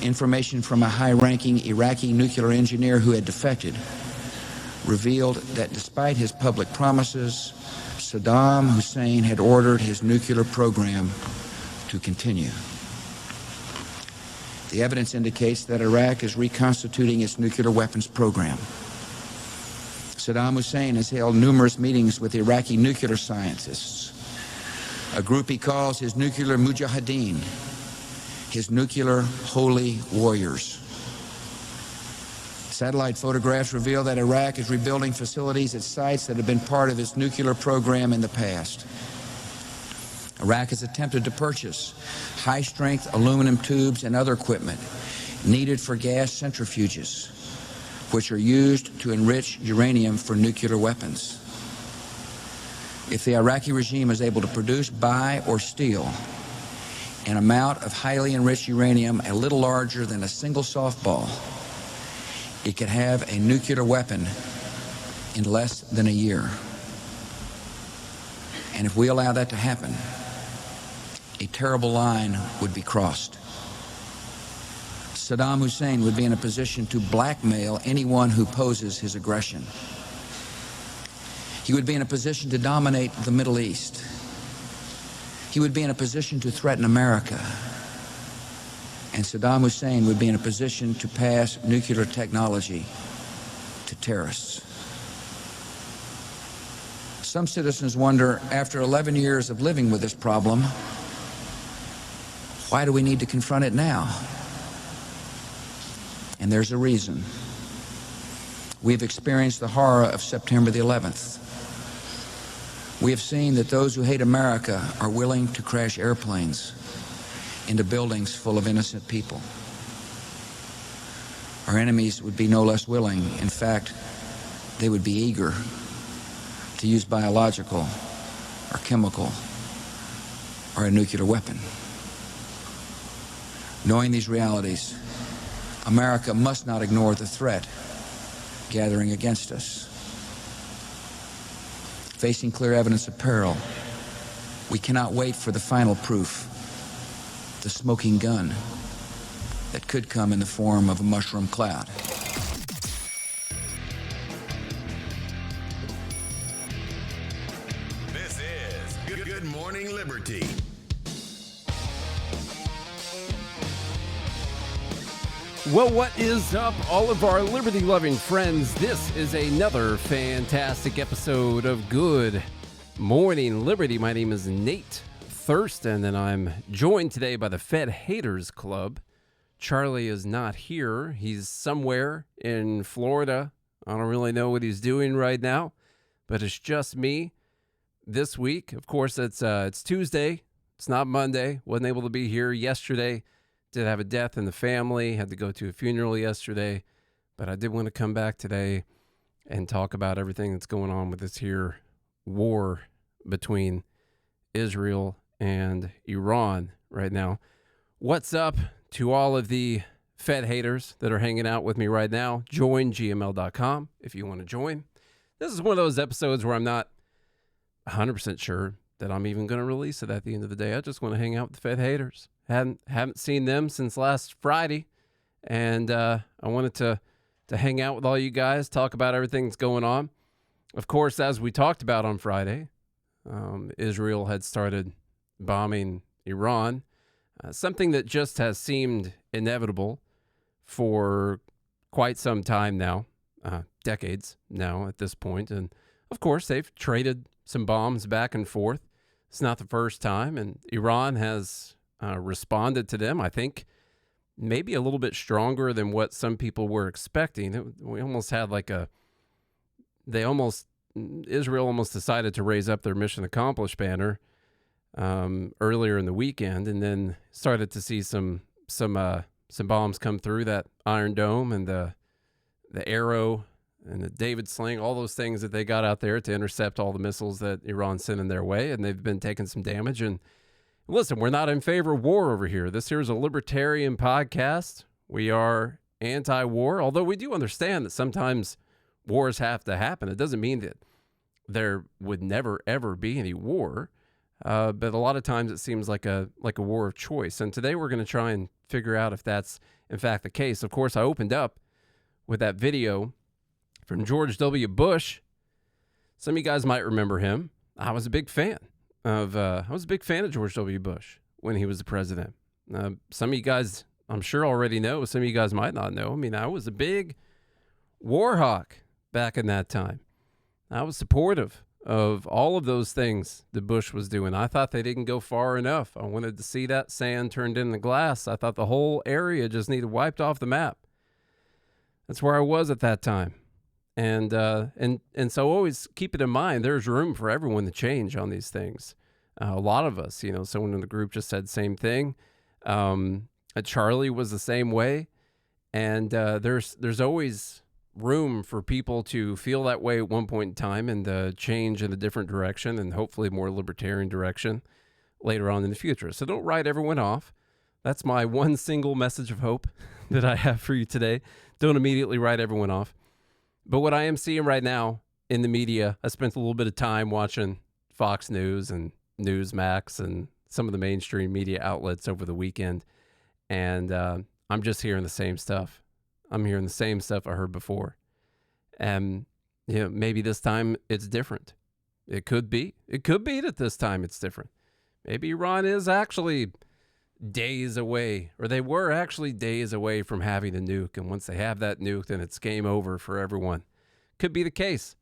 Information from a high-ranking Iraqi nuclear engineer who had defected revealed that despite his public promises, Saddam Hussein had ordered his nuclear program to continue. The evidence indicates that Iraq is reconstituting its nuclear weapons program. Saddam Hussein has held numerous meetings with Iraqi nuclear scientists, a group he calls his nuclear mujahideen, his nuclear holy warriors. Satellite photographs reveal that Iraq is rebuilding facilities at sites that have been part of its nuclear program in the past. Iraq has attempted to purchase high-strength aluminum tubes and other equipment needed for gas centrifuges, which are used to enrich uranium for nuclear weapons. If the Iraqi regime is able to produce, buy, or steal an amount of highly enriched uranium a little larger than a single softball, it could have a nuclear weapon in less than a year. And if we allow that to happen, a terrible line would be crossed. Saddam Hussein would be in a position to blackmail anyone who opposes his aggression. He would be in a position to dominate the Middle East. He would be in a position to threaten America. And Saddam Hussein would be in a position to pass nuclear technology to terrorists. Some citizens wonder, after 11 years of living with this problem, why do we need to confront it now? And there's a reason. We've experienced the horror of September the 11th. We have seen that those who hate America are willing to crash airplanes into buildings full of innocent people. Our enemies would be no less willing. In fact, they would be eager to use biological or chemical or a nuclear weapon. Knowing these realities, America must not ignore the threat gathering against us. Facing clear evidence of peril, we cannot wait for the final proof, the smoking gun that could come in the form of a mushroom cloud. This is Good Morning Liberty. Well, what is up, all of our liberty-loving friends? This is another fantastic episode of Good Morning Liberty. My name is Nate Thurston, and I'm joined today by the Fed Haters Club. Charlie is not here. He's somewhere in Florida. I don't really know what he's doing right now, but it's just me this week. Of course, it's Tuesday. It's not Monday. Wasn't able to be here yesterday. Did have a death in the family, had to go to a funeral yesterday, but I did want to come back today and talk about everything that's going on with this here war between Israel and Iran right now. What's up to all of the Fed haters that are hanging out with me right now? Join gml.com if you want to join. This is one of those episodes where I'm not 100% sure that I'm even going to release it at the end of the day. I just want to hang out with the Fed haters. Haven't seen them since last Friday, and I wanted to hang out with all you guys, talk about everything that's going on. Of course, as we talked about on Friday, Israel had started bombing Iran, something that just has seemed inevitable for quite some time now, decades now at this point. And of course, they've traded some bombs back and forth. It's not the first time, and Iran has responded to them, I think, maybe a little bit stronger than what some people were expecting. We almost had Israel almost decided to raise up their mission accomplished banner earlier in the weekend, and then started to see some bombs come through that Iron Dome and the Arrow and the David Sling, all those things that they got out there to intercept all the missiles that Iran sent in their way, and they've been taking some damage. And listen, we're not in favor of war over here. This here is a libertarian podcast. We are anti-war, although we do understand that sometimes wars have to happen. It doesn't mean that there would never, ever be any war. but a lot of times it seems like a war of choice. And today we're going to try and figure out if that's in fact the case. Of course, I opened up with that video from George W. Bush. Some of you guys might remember him. I was a big fan of George W. Bush when he was the president. Some of you guys, I'm sure, already know. Some of you guys might not know. I mean, I was a big war hawk back in that time. I was supportive of all of those things that Bush was doing. I thought they didn't go far enough. I wanted to see that sand turned into glass. I thought the whole area just needed wiped off the map. That's where I was at that time. And so always keep it in mind, there's room for everyone to change on these things. A lot of us, someone in the group just said same thing. Charlie was the same way. And there's always room for people to feel that way at one point in time and change in a different direction and hopefully more libertarian direction later on in the future. So don't write everyone off. That's my one single message of hope that I have for you today. Don't immediately write everyone off. But what I am seeing right now in the media, I spent a little bit of time watching Fox News and Newsmax and some of the mainstream media outlets over the weekend, and I'm just hearing the same stuff. I'm hearing the same stuff I heard before. And maybe this time it's different. It could be. It could be that this time it's different. Maybe Iran is actually days away, or they were actually days away from having a nuke. And once they have that nuke, then it's game over for everyone. Could be the case.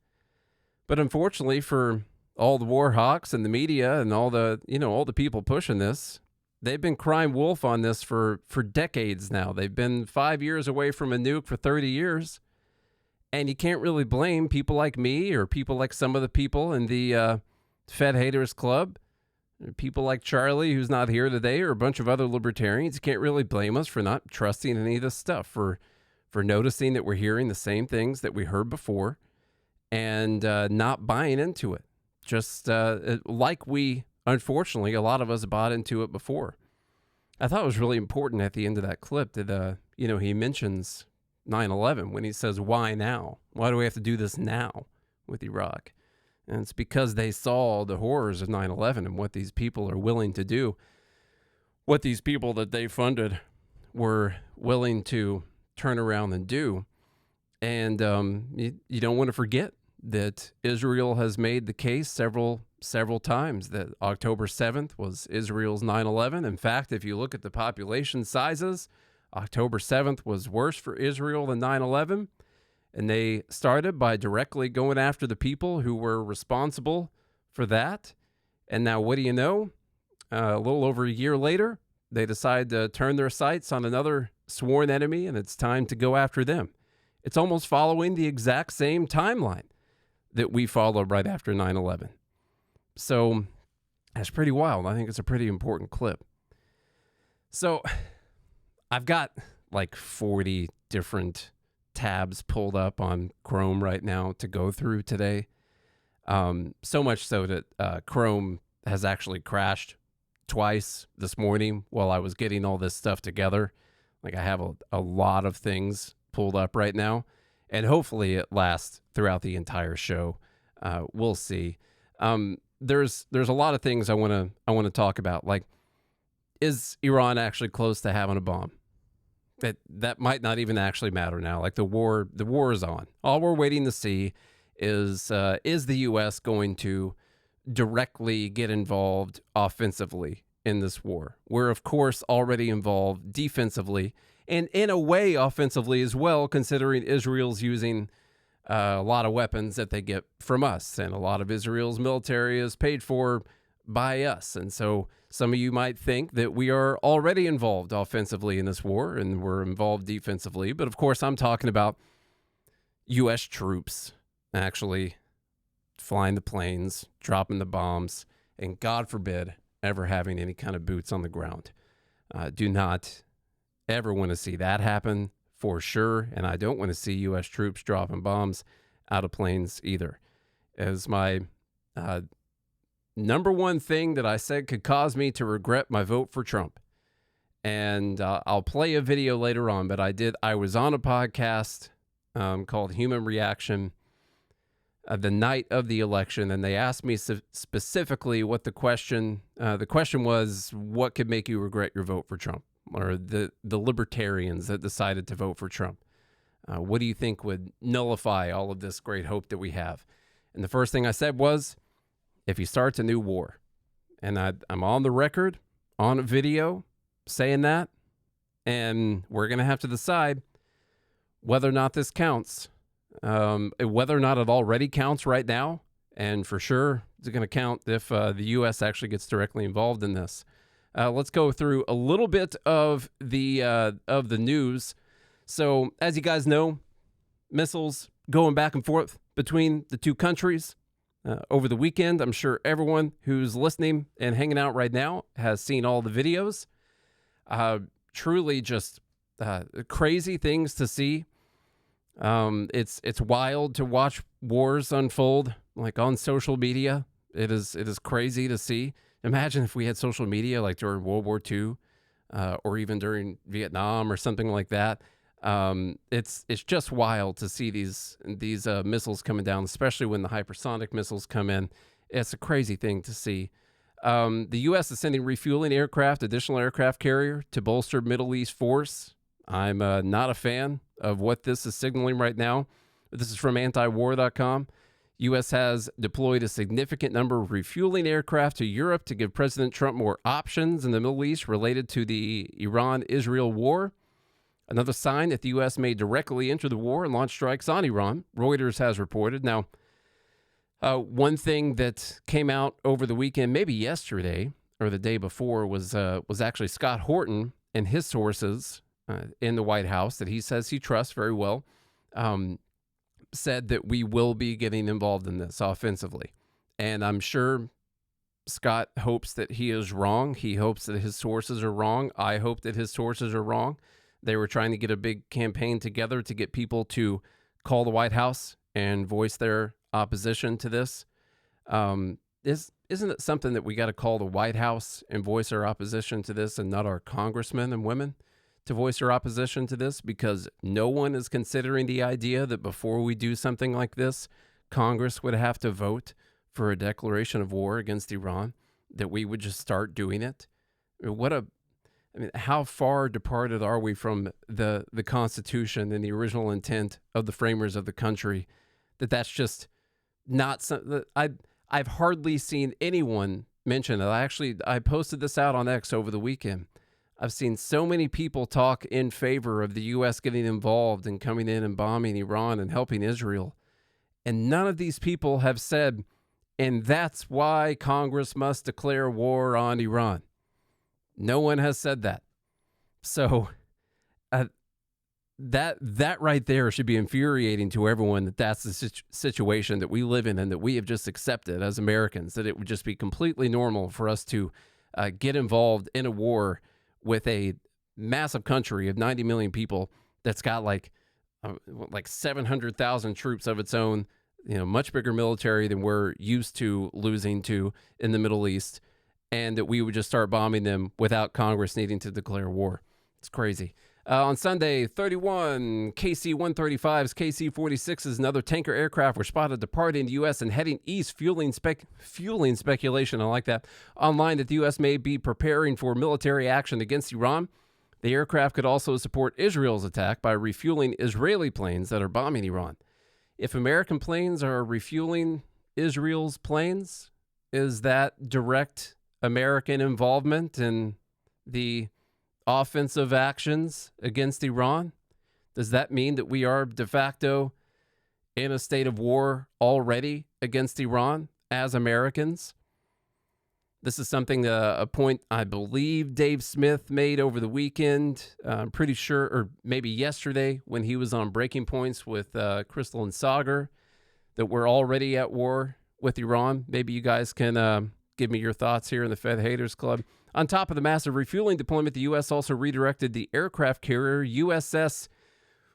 But unfortunately for all the war hawks and the media and all the people pushing this, they've been crying wolf on this for decades now. They've been 5 years away from a nuke for 30 years. And you can't really blame people like me or people like some of the people in the Fed Haters Club. People like Charlie, who's not here today, or a bunch of other libertarians. You can't really blame us for not trusting any of this stuff, for noticing that we're hearing the same things that we heard before and not buying into it. Just like we, unfortunately, a lot of us bought into it before. I thought it was really important at the end of that clip that, he mentions 9/11 when he says, why now? Why do we have to do this now with Iraq? And it's because they saw the horrors of 9/11 and what these people are willing to do, what these people that they funded were willing to turn around and do. And you don't want to forget that Israel has made the case several times that October 7th was Israel's 9/11. In fact, if you look at the population sizes, October 7th was worse for Israel than 9/11. And they started by directly going after the people who were responsible for that. And now what do you know? A little over a year later, they decide to turn their sights on another sworn enemy, and it's time to go after them. It's almost following the exact same timeline that we followed right after 9/11. So that's pretty wild. I think it's a pretty important clip. So I've got like 40 different tabs pulled up on Chrome right now to go through today. So much so that Chrome has actually crashed twice this morning while I was getting all this stuff together. Like I have a lot of things pulled up right now, and hopefully it lasts throughout the entire show. We'll see. There's a lot of things I want to talk about. Like, is Iran actually close to having a bomb? That might not even actually matter now. Like the war is on. All we're waiting to see is the U.S. going to directly get involved offensively in this war? We're, of course, already involved defensively and in a way offensively as well, considering Israel's using a lot of weapons that they get from us. And a lot of Israel's military is paid for by us. And so some of you might think that we are already involved offensively in this war and we're involved defensively. But of course, I'm talking about U.S. troops actually flying the planes, dropping the bombs, and God forbid ever having any kind of boots on the ground. Do not ever want to see that happen for sure. And I don't want to see U.S. troops dropping bombs out of planes either. As my number one thing that I said could cause me to regret my vote for Trump. And I'll play a video later on, but I was on a podcast called Human Reaction the night of the election, and they asked me specifically what the question was, what could make you regret your vote for Trump, or the libertarians that decided to vote for Trump. What do you think would nullify all of this great hope that we have? And the first thing I said was, if he starts a new war. And I'm on the record, on a video, saying that, and we're going to have to decide whether or not this counts. Whether or not it already counts right now, and for sure it's going to count if the U.S. actually gets directly involved in this. Let's go through a little bit of the news. So, as you guys know, missiles going back and forth between the two countries over the weekend. I'm sure everyone who's listening and hanging out right now has seen all the videos. Truly just crazy things to see. It's wild to watch wars unfold, like on social media. It is crazy to see. Imagine if we had social media like during World War II, or even during Vietnam or something like that. It's just wild to see these missiles coming down, especially when the hypersonic missiles come in. It's a crazy thing to see. The U.S. is sending refueling aircraft, additional aircraft carrier to bolster Middle East force. I'm not a fan of what this is signaling right now. This is from antiwar.com. U.S. has deployed a significant number of refueling aircraft to Europe to give President Trump more options in the Middle East related to the Iran-Israel war. Another sign that the U.S. may directly enter the war and launch strikes on Iran, Reuters has reported. Now, one thing that came out over the weekend, maybe yesterday or the day before, was actually Scott Horton and his sources in the White House that he says he trusts very well, said that we will be getting involved in this offensively. And I'm sure Scott hopes that he is wrong. He hopes that his sources are wrong. I hope that his sources are wrong. They were trying to get a big campaign together to get people to call the White House and voice their opposition to this. Isn't it something that we got to call the White House and voice our opposition to this, and not our congressmen and women to voice their opposition to this? Because no one is considering the idea that before we do something like this, Congress would have to vote for a declaration of war against Iran, that we would just start doing it. How far departed are we from the Constitution and the original intent of the framers of the country, that's just not something. I've hardly seen anyone mention it. I posted this out on X over the weekend. I've seen so many people talk in favor of the U.S. getting involved and coming in and bombing Iran and helping Israel. And none of these people have said, and that's why Congress must declare war on Iran. No one has said that. So that right there should be infuriating to everyone, that's the situation that we live in and that we have just accepted as Americans, that it would just be completely normal for us to get involved in a war with a massive country of 90 million people that's got like 700,000 troops of its own, much bigger military than we're used to losing to in the Middle East, and that we would just start bombing them without Congress needing to declare war. It's crazy. On Sunday, 31 KC-135s, KC-46s, and other tanker aircraft were spotted departing the U.S. and heading east, fueling speculation, I like that, online that the U.S. may be preparing for military action against Iran. The aircraft could also support Israel's attack by refueling Israeli planes that are bombing Iran. If American planes are refueling Israel's planes, is that direct American involvement in the offensive actions against Iran? Does that mean that we are de facto in a state of war already against Iran as Americans? This is something, a point I believe Dave Smith made over the weekend. I'm pretty sure, or maybe yesterday when he was on Breaking Points with Crystal and Sagar, that we're already at war with Iran. Maybe you guys can give me your thoughts here in the Fed Haters Club. On top of the massive refueling deployment, the U.S. also redirected the aircraft carrier USS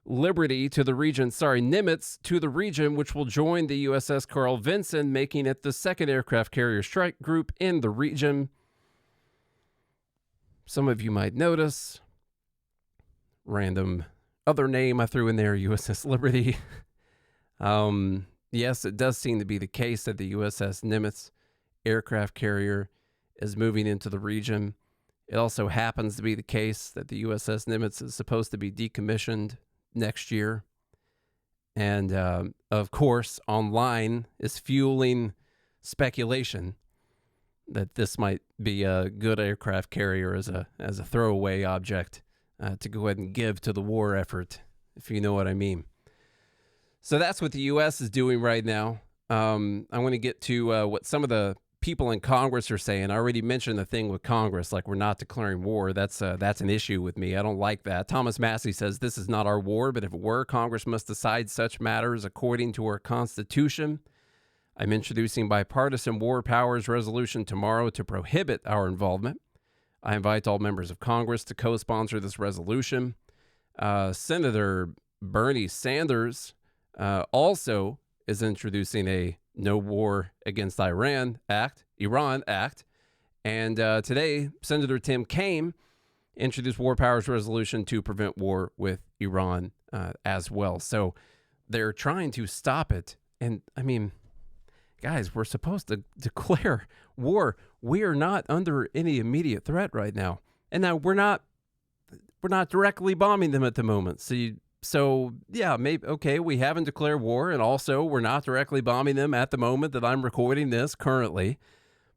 Nimitz to the region, which will join the USS Carl Vinson, making it the second aircraft carrier strike group in the region. Some of you might notice, random other name I threw in there, USS Liberty. yes, it does seem to be the case that the USS Nimitz aircraft carrier is moving into the region. It also happens to be the case that the USS Nimitz is supposed to be decommissioned next year. And of course, online is fueling speculation that this might be a good aircraft carrier as a throwaway object to go ahead and give to the war effort, if you know what I mean. So that's what the U.S. is doing right now. I want to get to what some of the people in Congress are saying. I already mentioned the thing with Congress, like we're not declaring war. That's an issue with me. I don't like that. Thomas Massey says this is not our war, but if it were, Congress must decide such matters according to our Constitution. I'm introducing bipartisan war powers resolution tomorrow to prohibit our involvement. I invite all members of Congress to co-sponsor this resolution. Senator Bernie Sanders also is introducing a No War Against Iran Act. And today, Senator Tim Kaine introduced war powers resolution to prevent war with Iran as well. So they're trying to stop it. And I mean, guys, we're supposed to declare war. We are not under any immediate threat right now. And now we're not directly bombing them at the moment. So yeah, maybe, okay, we haven't declared war, and also we're not directly bombing them at the moment that I'm recording this currently.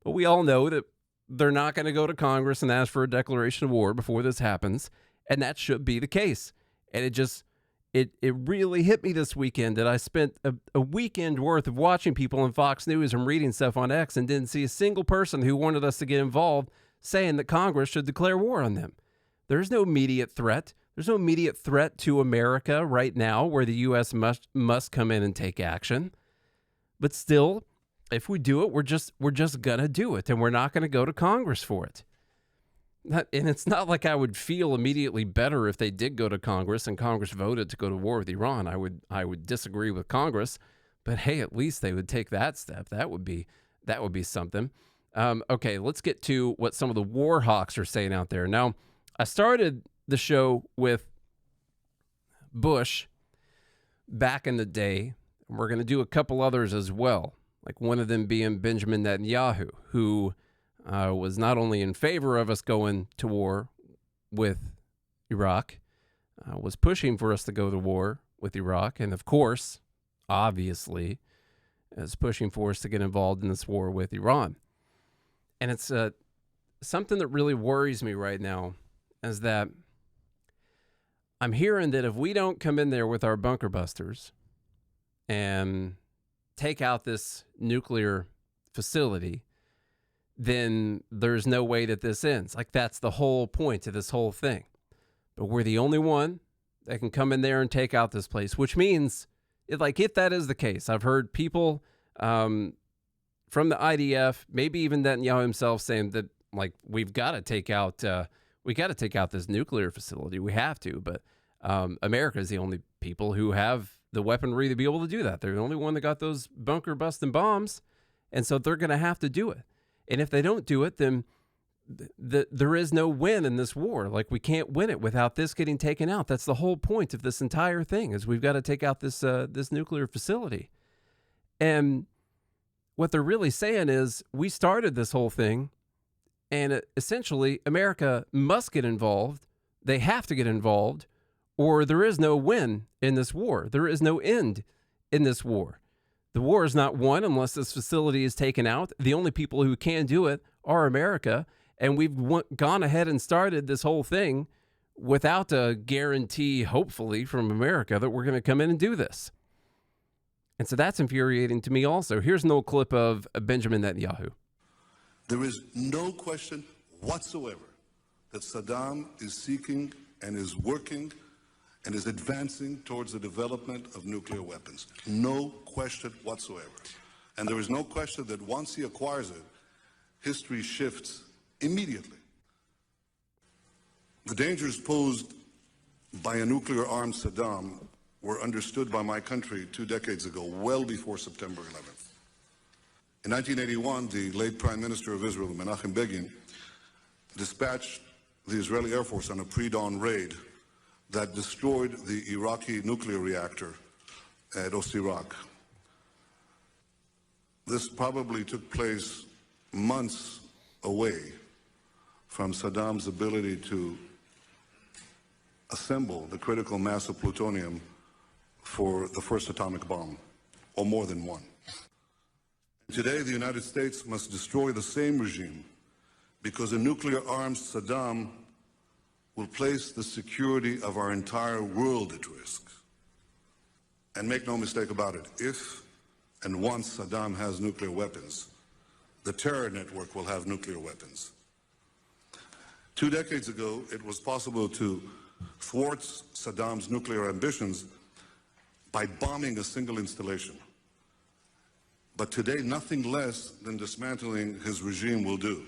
But we all know that they're not going to go to Congress and ask for a declaration of war before this happens, and that should be the case. And it really hit me this weekend that I spent a weekend worth of watching people on Fox News and reading stuff on X and didn't see a single person who wanted us to get involved saying that Congress should declare war on them. There's no immediate threat. There's no immediate threat to America right now where the U.S. must come in and take action. But still, if we do it, we're just going to do it, and we're not going to go to Congress for it. And it's not like I would feel immediately better if they did go to Congress and Congress voted to go to war with Iran. I would disagree with Congress, but hey, at least they would take that step. That would be something. Okay, let's get to what some of the war hawks are saying out there. Now, I started the show with Bush back in the day. And we're going to do a couple others as well, like one of them being Benjamin Netanyahu, who was not only in favor of us going to war with Iraq, was pushing for us to go to war with Iraq, and of course, obviously, is pushing for us to get involved in this war with Iran. And it's something that really worries me right now is that I'm hearing that if we don't come in there with our bunker busters and take out this nuclear facility, then there's no way that this ends. Like, that's the whole point of this whole thing. But we're the only one that can come in there and take out this place, which means, if that is the case, I've heard people from the IDF, maybe even Netanyahu himself, saying that, like, we've got to take out this nuclear facility. We have to, but America is the only people who have the weaponry to be able to do that. They're the only one that got those bunker busting bombs, and so they're going to have to do it. And if they don't do it, then there is no win in this war. Like, we can't win it without this getting taken out. That's the whole point of this entire thing, is we've got to take out this nuclear facility. And what they're really saying is, we started this whole thing, and essentially America must get involved. They have to get involved, or there is no win in this war. There is no end in this war. The war is not won unless this facility is taken out. The only people who can do it are America, and we've gone ahead and started this whole thing without a guarantee, hopefully, from America that we're going to come in and do this. And so that's infuriating to me also. Here's an old clip of Benjamin Netanyahu. There is no question whatsoever that Saddam is seeking and is working and is advancing towards the development of nuclear weapons. No question whatsoever. And there is no question that once he acquires it, history shifts immediately. The dangers posed by a nuclear-armed Saddam were understood by my country 2 decades ago, well before September 11th. In 1981, the late Prime Minister of Israel, Menachem Begin, dispatched the Israeli Air Force on a pre-dawn raid that destroyed the Iraqi nuclear reactor at Osirak. This probably took place months away from Saddam's ability to assemble the critical mass of plutonium for the first atomic bomb, or more than one. Today, the United States must destroy the same regime because a nuclear armed Saddam will place the security of our entire world at risk. And make no mistake about it, if and once Saddam has nuclear weapons, the terror network will have nuclear weapons. 2 decades ago, it was possible to thwart Saddam's nuclear ambitions by bombing a single installation. But today, nothing less than dismantling his regime will do,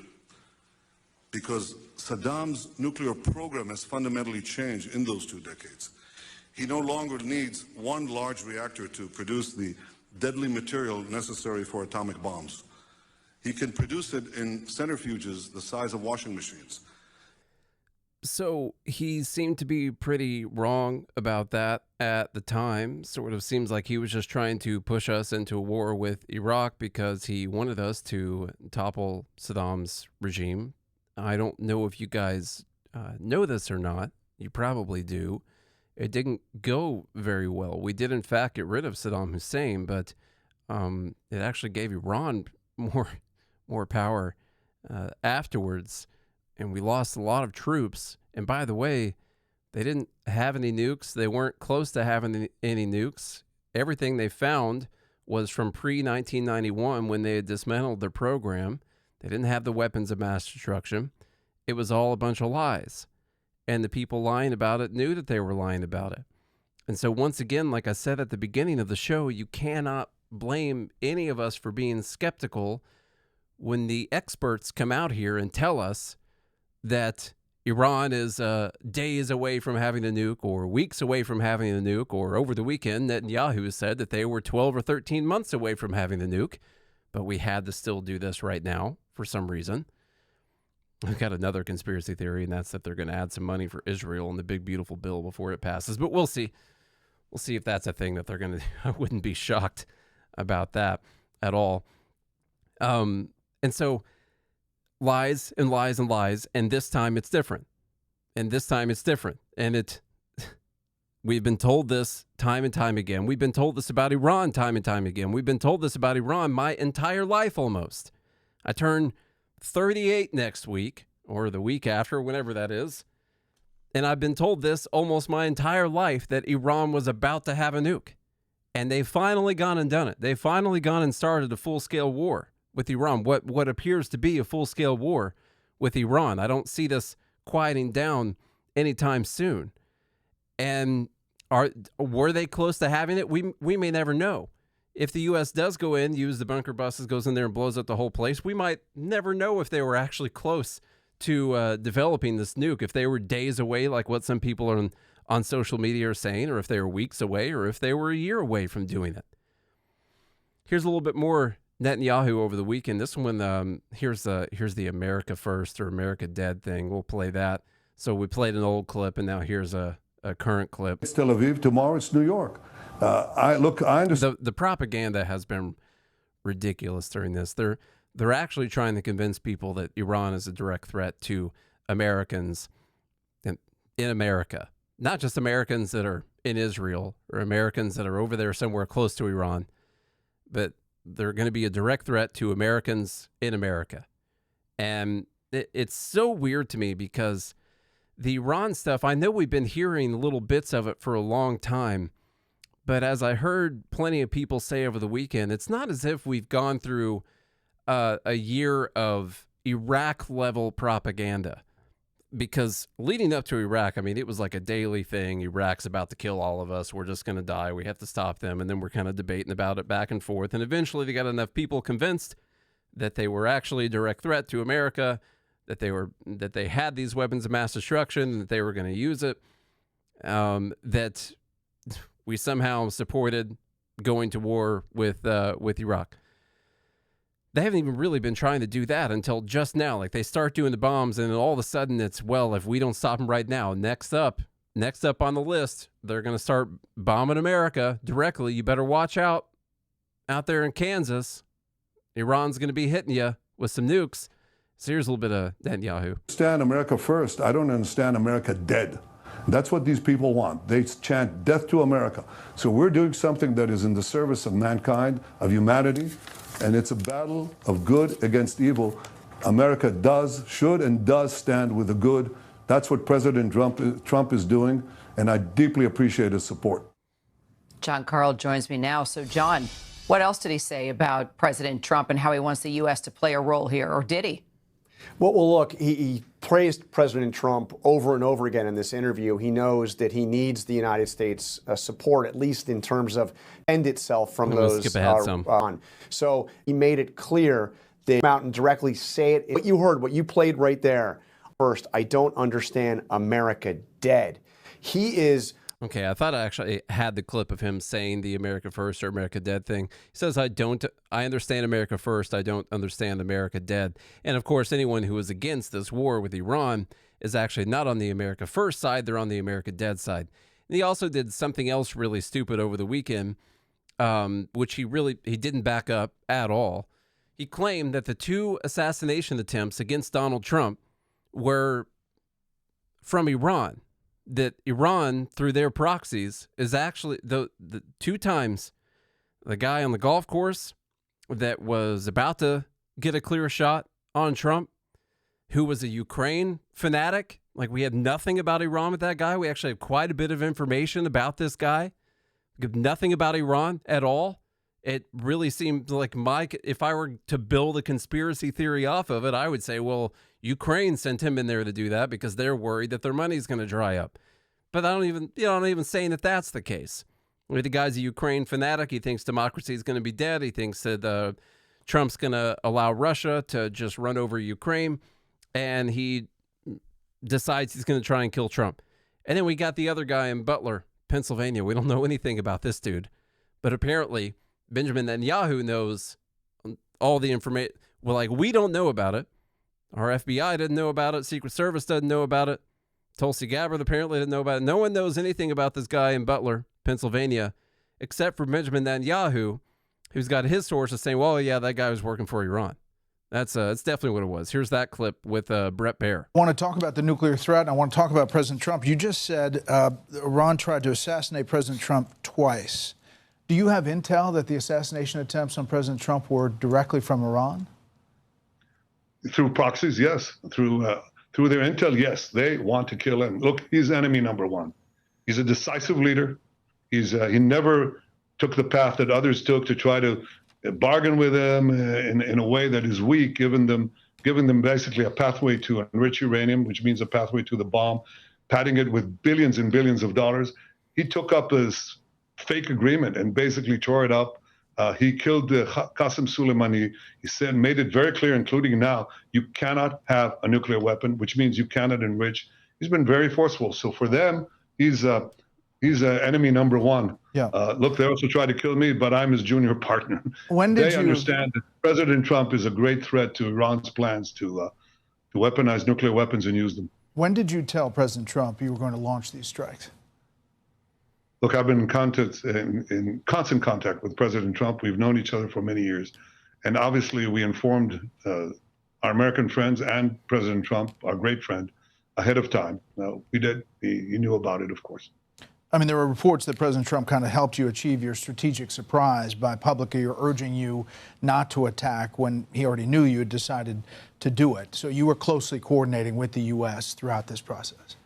because Saddam's nuclear program has fundamentally changed in those 2 decades. He no longer needs one large reactor to produce the deadly material necessary for atomic bombs. He can produce it in centrifuges the size of washing machines. So he seemed to be pretty wrong about that at the time. Sort of seems like he was just trying to push us into a war with Iraq because he wanted us to topple Saddam's regime. I don't know if you guys know this or not. You probably do. It didn't go very well. We did, in fact, get rid of Saddam Hussein, but it actually gave Iran more power afterwards. And we lost a lot of troops. And by the way, they didn't have any nukes. They weren't close to having any nukes. Everything they found was from pre-1991 when they had dismantled their program. They didn't have the weapons of mass destruction. It was all a bunch of lies. And the people lying about it knew that they were lying about it. And so once again, like I said at the beginning of the show, you cannot blame any of us for being skeptical when the experts come out here and tell us that Iran is days away from having a nuke or weeks away from having a nuke, or over the weekend, Netanyahu said that they were 12 or 13 months away from having the nuke, but we had to still do this right now for some reason. I've got another conspiracy theory, and that's that they're going to add some money for Israel in the big, beautiful bill before it passes, but we'll see. We'll see if that's a thing that they're going to do. I wouldn't be shocked about that at all. And so lies and lies and lies, and this time it's different. And this time it's different. And we've been told this time and time again. We've been told this about Iran time and time again. We've been told this about Iran my entire life almost. I turn 38 next week, or the week after, whenever that is. And I've been told this almost my entire life, that Iran was about to have a nuke. And they've finally gone and done it. They've finally gone and started a full-scale war with Iran, what appears to be a full-scale war with Iran. I don't see this quieting down anytime soon. And were they close to having it? We may never know. If the U.S. does go in, use the bunker buses, goes in there and blows up the whole place, we might never know if they were actually close to developing this nuke, if they were days away, like what some people on social media are saying, or if they were weeks away, or if they were a year away from doing it. Here's a little bit more Netanyahu over the weekend. This one, here's the America First or America Dead thing. We'll play that. So we played an old clip, and now here's a current clip. It's Tel Aviv. Tomorrow it's New York. I understand. The propaganda has been ridiculous during this. They're actually trying to convince people that Iran is a direct threat to Americans in America, not just Americans that are in Israel or Americans that are over there somewhere close to Iran, but they're going to be a direct threat to Americans in America. And it's so weird to me because the Iran stuff, I know we've been hearing little bits of it for a long time, but as I heard plenty of people say over the weekend, it's not as if we've gone through a year of Iraq-level propaganda. Because leading up to Iraq, I mean, it was like a daily thing. Iraq's about to kill all of us. We're just going to die. We have to stop them. And then we're kind of debating about it back and forth. And eventually they got enough people convinced that they were actually a direct threat to America, that they had these weapons of mass destruction, and that they were going to use it, that we somehow supported going to war with Iraq. They haven't even really been trying to do that until just now. Like, they start doing the bombs, and then all of a sudden it's, well, if we don't stop them right now, next up on the list, they're going to start bombing America directly. You better watch out there in Kansas. Iran's going to be hitting you with some nukes. So here's a little bit of Netanyahu. Understand America first. I don't understand America dead. That's what these people want. They chant death to America. So we're doing something that is in the service of mankind, of humanity, and it's a battle of good against evil. America should and does stand with the good. That's what President Trump is doing, and I deeply appreciate his support. John Carl joins me now. So, John, what else did he say about President Trump and how he wants the U.S. to play a role here, or did he? Well, look, he praised President Trump over and over again in this interview. He knows that he needs the United States support, at least in terms of end itself from those. Skip ahead some. So he made it clear that he came out and directly say it. What you heard, what you played right there. First, I don't understand America dead. He is. Okay, I thought I actually had the clip of him saying the America First or America Dead thing. He says, I understand America First, I don't understand America Dead. And of course, anyone who is against this war with Iran is actually not on the America First side, they're on the America Dead side. And he also did something else really stupid over the weekend, which he didn't back up at all. He claimed that the 2 assassination attempts against Donald Trump were from Iran. That Iran, through their proxies, is actually the 2 times the guy on the golf course that was about to get a clear shot on Trump, who was a Ukraine fanatic. Like, we had nothing about Iran with that guy. We actually have quite a bit of information about this guy. We have nothing about Iran at all. It really seemed like if I were to build a conspiracy theory off of it, I would say, well, Ukraine sent him in there to do that because they're worried that their money's going to dry up. But I'm not even saying that that's the case. The guy's a Ukraine fanatic. He thinks democracy is going to be dead. He thinks that Trump's going to allow Russia to just run over Ukraine. And he decides he's going to try and kill Trump. And then we got the other guy in Butler, Pennsylvania. We don't know anything about this dude. But apparently Benjamin Netanyahu knows all the information. Well, like, we don't know about it. Our FBI didn't know about it. Secret Service doesn't know about it. Tulsi Gabbard apparently didn't know about it. No one knows anything about this guy in Butler, Pennsylvania, except for Benjamin Netanyahu, who's got his sources saying, well, yeah, that guy was working for Iran. That's definitely what it was. Here's that clip with Brett Baer. I want to talk about the nuclear threat, and I want to talk about President Trump. You just said Iran tried to assassinate President Trump twice. Do you have intel that the assassination attempts on President Trump were directly from Iran? Through proxies, yes. Through their intel, yes. They want to kill him. Look, he's enemy number 1. He's a decisive leader. He never took the path that others took to try to bargain with him in a way that is weak, giving them basically a pathway to enrich uranium, which means a pathway to the bomb, padding it with billions and billions of dollars. He took up this fake agreement and basically tore it up. He killed Qasem Soleimani. He made it very clear, including now, you cannot have a nuclear weapon, which means you cannot enrich. He's been very forceful. So for them, he's enemy number 1. Yeah. Look, they also tried to kill me, but I'm his junior partner. They understand that President Trump is a great threat to Iran's plans to weaponize nuclear weapons and use them. When did you tell President Trump you were going to launch these strikes? Look, I've been in constant contact with President Trump. We've known each other for many years. And obviously, we informed our American friends and President Trump, our great friend, ahead of time. We did. He knew about it, of course. I mean, there were reports that President Trump kind of helped you achieve your strategic surprise by publicly urging you not to attack when he already knew you had decided to do it. So you were closely coordinating with the U.S. throughout this process.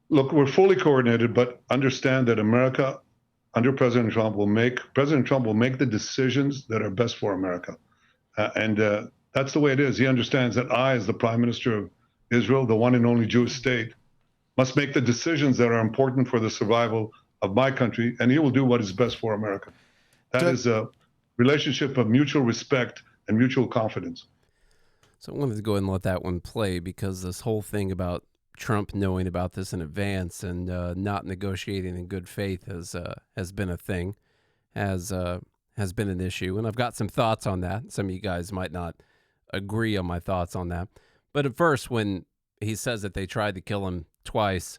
Look, we're fully coordinated, but understand that America, under President Trump, will make the decisions that are best for America. And that's the way it is. He understands that I, as the Prime Minister of Israel, the one and only Jewish state, must make the decisions that are important for the survival of my country, and he will do what is best for America. That is a relationship of mutual respect and mutual confidence. So I wanted to go ahead and let that one play, because this whole thing about Trump knowing about this in advance and not negotiating in good faith has been a thing, has been an issue. And I've got some thoughts on that. Some of you guys might not agree on my thoughts on that. But at first, when he says that they tried to kill him twice,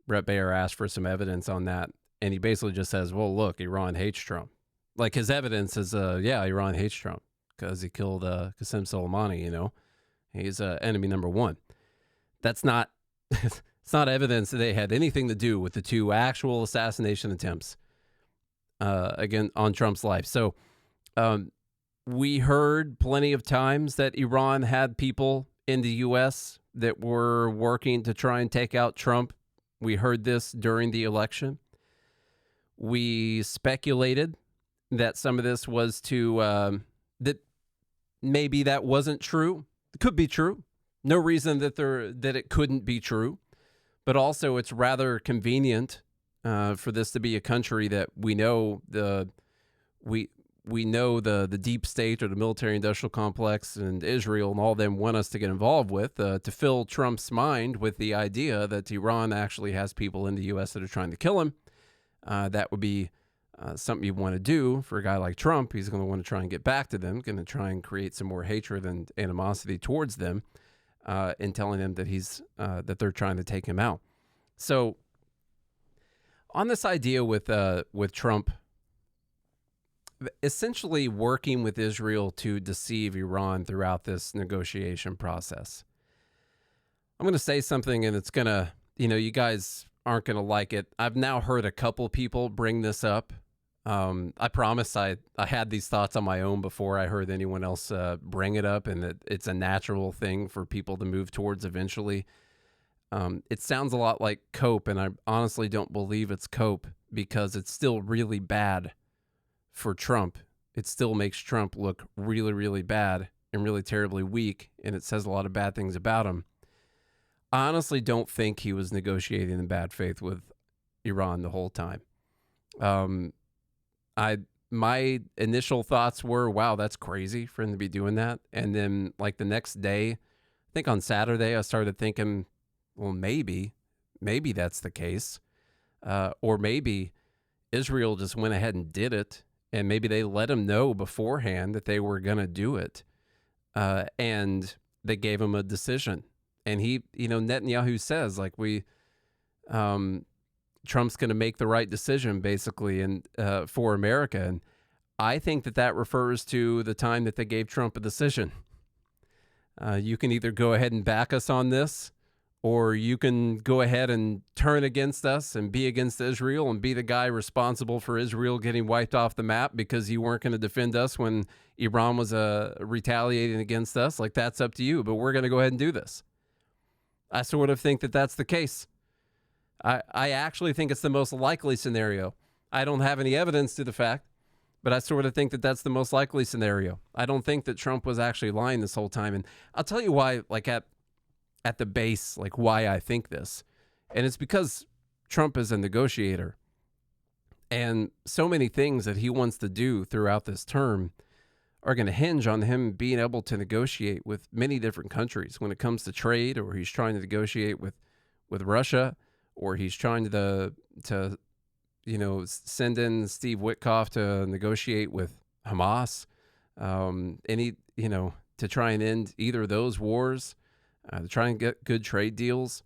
Brett Baer asked for some evidence on that. And he basically just says, well, look, Iran hates Trump. like his evidence is, yeah, Iran hates Trump because he killed Qasem Soleimani. You know, he's enemy number one. That's not. It's not evidence that they had anything to do with the 2 actual assassination attempts again on Trump's life. So we heard plenty of times that Iran had people in the U.S. that were working to try and take out Trump. We heard this during the election. We speculated that some of this was to that maybe that wasn't true. It could be true. No reason that it couldn't be true. But also, it's rather convenient for this to be a country that we know we know the deep state or the military-industrial complex and Israel and all them want us to get involved with to fill Trump's mind with the idea that Iran actually has people in the U.S. that are trying to kill him. That would be something you want to do for a guy like Trump. He's going to want to try and get back to them, going to try and create some more hatred and animosity towards them. And telling them that that they're trying to take him out. So, on this idea with Trump, essentially working with Israel to deceive Iran throughout this negotiation process, I'm going to say something, and it's gonna, you guys aren't going to like it. I've now heard a couple people bring this up. I promise I had these thoughts on my own before I heard anyone else bring it up, and it's a natural thing for people to move towards eventually. It sounds a lot like cope, and I honestly don't believe it's cope because it's still really bad for Trump. It still makes Trump look really, really bad and really terribly weak, and it says a lot of bad things about him. I honestly don't think he was negotiating in bad faith with Iran the whole time. My initial thoughts were, wow, that's crazy for him to be doing that. And then like the next day, I think on Saturday, I started thinking, well, maybe that's the case. Or maybe Israel just went ahead and did it. And maybe they let him know beforehand that they were going to do it. And they gave him a decision. And he, Netanyahu says, like, Trump's going to make the right decision, basically, and for America. And I think that refers to the time that they gave Trump a decision. You can either go ahead and back us on this, or you can go ahead and turn against us and be against Israel and be the guy responsible for Israel getting wiped off the map because you weren't going to defend us when Iran was retaliating against us. Like, that's up to you, but we're going to go ahead and do this. I sort of think that that's the case. I actually think it's the most likely scenario. I don't have any evidence to the fact, but I sort of think that that's the most likely scenario. I don't think that Trump was actually lying this whole time. And I'll tell you why, like at the base, like why I think this. And it's because Trump is a negotiator. And so many things that he wants to do throughout this term are going to hinge on him being able to negotiate with many different countries when it comes to trade, or he's trying to negotiate with Russia, or he's trying to send in Steve Witkoff to negotiate with Hamas, to try and end either of those wars, to try and get good trade deals.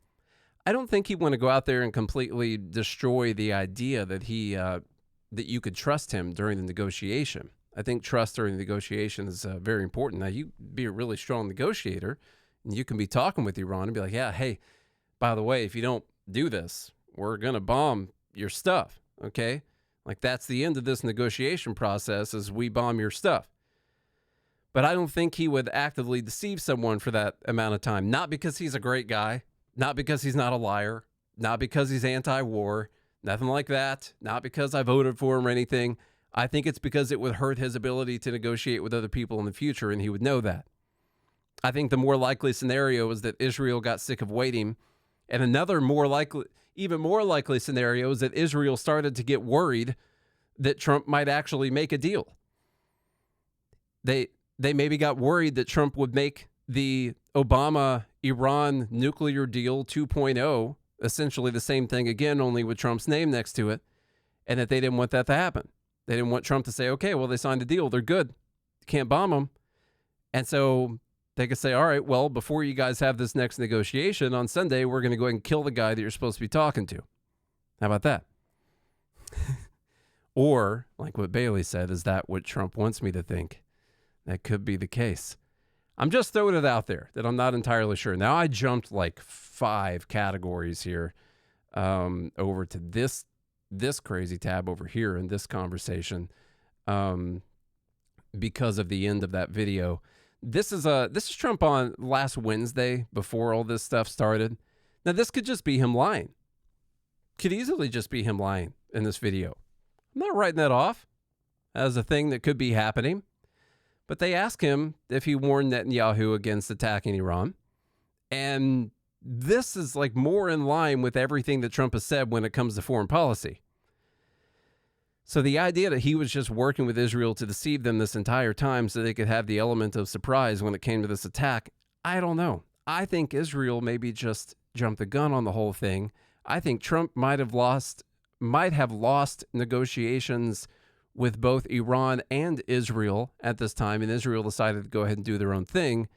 I don't think he'd want to go out there and completely destroy the idea that that you could trust him during the negotiation. I think trust during the negotiation is very important. Now, you be a really strong negotiator, and you can be talking with Iran and be like, yeah, hey, by the way, if you don't do this, we're going to bomb your stuff, okay? Like, that's the end of this negotiation process, is we bomb your stuff. But I don't think he would actively deceive someone for that amount of time. Not because he's a great guy, not because he's not a liar, not because he's anti-war, nothing like that, not because I voted for him or anything. I think it's because it would hurt his ability to negotiate with other people in the future, and he would know that. I think the more likely scenario is that Israel got sick of waiting, and another even more likely scenario is that Israel started to get worried that Trump might actually make a deal. They maybe got worried that Trump would make the Obama-Iran nuclear deal 2.0, essentially the same thing again, only with Trump's name next to it, and that they didn't want that to happen. They didn't want Trump to say, okay, well, they signed a deal. They're good. You can't bomb them. And so they could say, all right, well, before you guys have this next negotiation on Sunday, we're going to go ahead and kill the guy that you're supposed to be talking to. How about that? Or, like what Bailey said, is that what Trump wants me to think? That could be the case. I'm just throwing it out there that I'm not entirely sure. Now, I jumped like 5 categories here over to this crazy tab over here in this conversation because of the end of that video. This is Trump on last Wednesday before all this stuff started. Now, this could just be him lying. Could easily just be him lying in this video. I'm not writing that off as a thing that could be happening. But they ask him if he warned Netanyahu against attacking Iran. And this is like more in line with everything that Trump has said when it comes to foreign policy. So the idea that he was just working with Israel to deceive them this entire time so they could have the element of surprise when it came to this attack, I don't know. I think Israel maybe just jumped the gun on the whole thing. I think Trump might have lost negotiations with both Iran and Israel at this time, and Israel decided to go ahead and do their own thing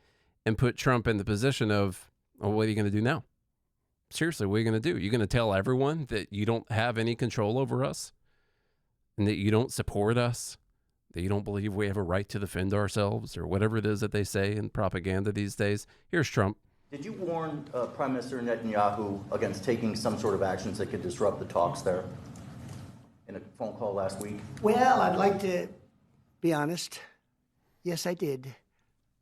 and put Trump in the position of, well, what are you going to do now? Seriously, what are you going to do? You're going to tell everyone that you don't have any control over us and that you don't support us, that you don't believe we have a right to defend ourselves, or whatever it is that they say in propaganda these days? Here's Trump. Did you warn Prime Minister Netanyahu against taking some sort of actions that could disrupt the talks there in a phone call last week? Well, I'd like to be honest. Yes, I did.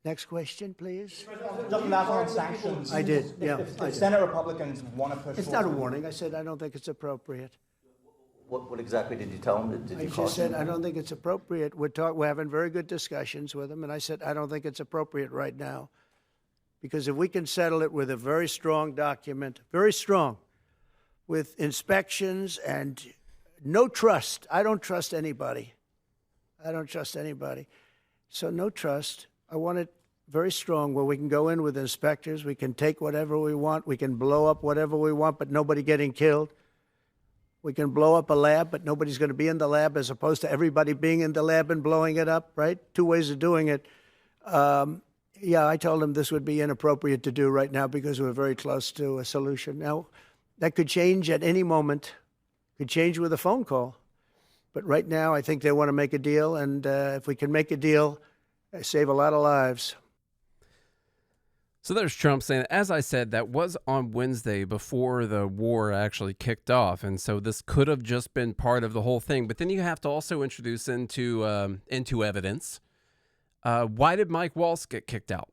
Next question, please. Just last on sanctions. I did, yeah. If Senate Republicans want to push It's not a warning. I said I don't think it's appropriate. What exactly did you tell him? Did you I just said I don't think it's appropriate. We're having very good discussions with him, and I said I don't think it's appropriate right now. Because if we can settle it with a very strong document, very strong, with inspections and no trust. I don't trust anybody. I don't trust anybody. So no trust. I want it very strong where we can go in with inspectors. We can take whatever we want. We can blow up whatever we want, but nobody getting killed. We can blow up a lab, but nobody's going to be in the lab, as opposed to everybody being in the lab and blowing it up, right? 2 ways of doing it. Yeah, I told him this would be inappropriate to do right now because we're very close to a solution. Now, that could change at any moment. Could change with a phone call. But right now, I think they want to make a deal. And if we can make a deal, save a lot of lives. So there's Trump saying, as I said, that was on Wednesday before the war actually kicked off. And so this could have just been part of the whole thing. But then you have to also introduce into evidence. Why did Mike Wallace get kicked out?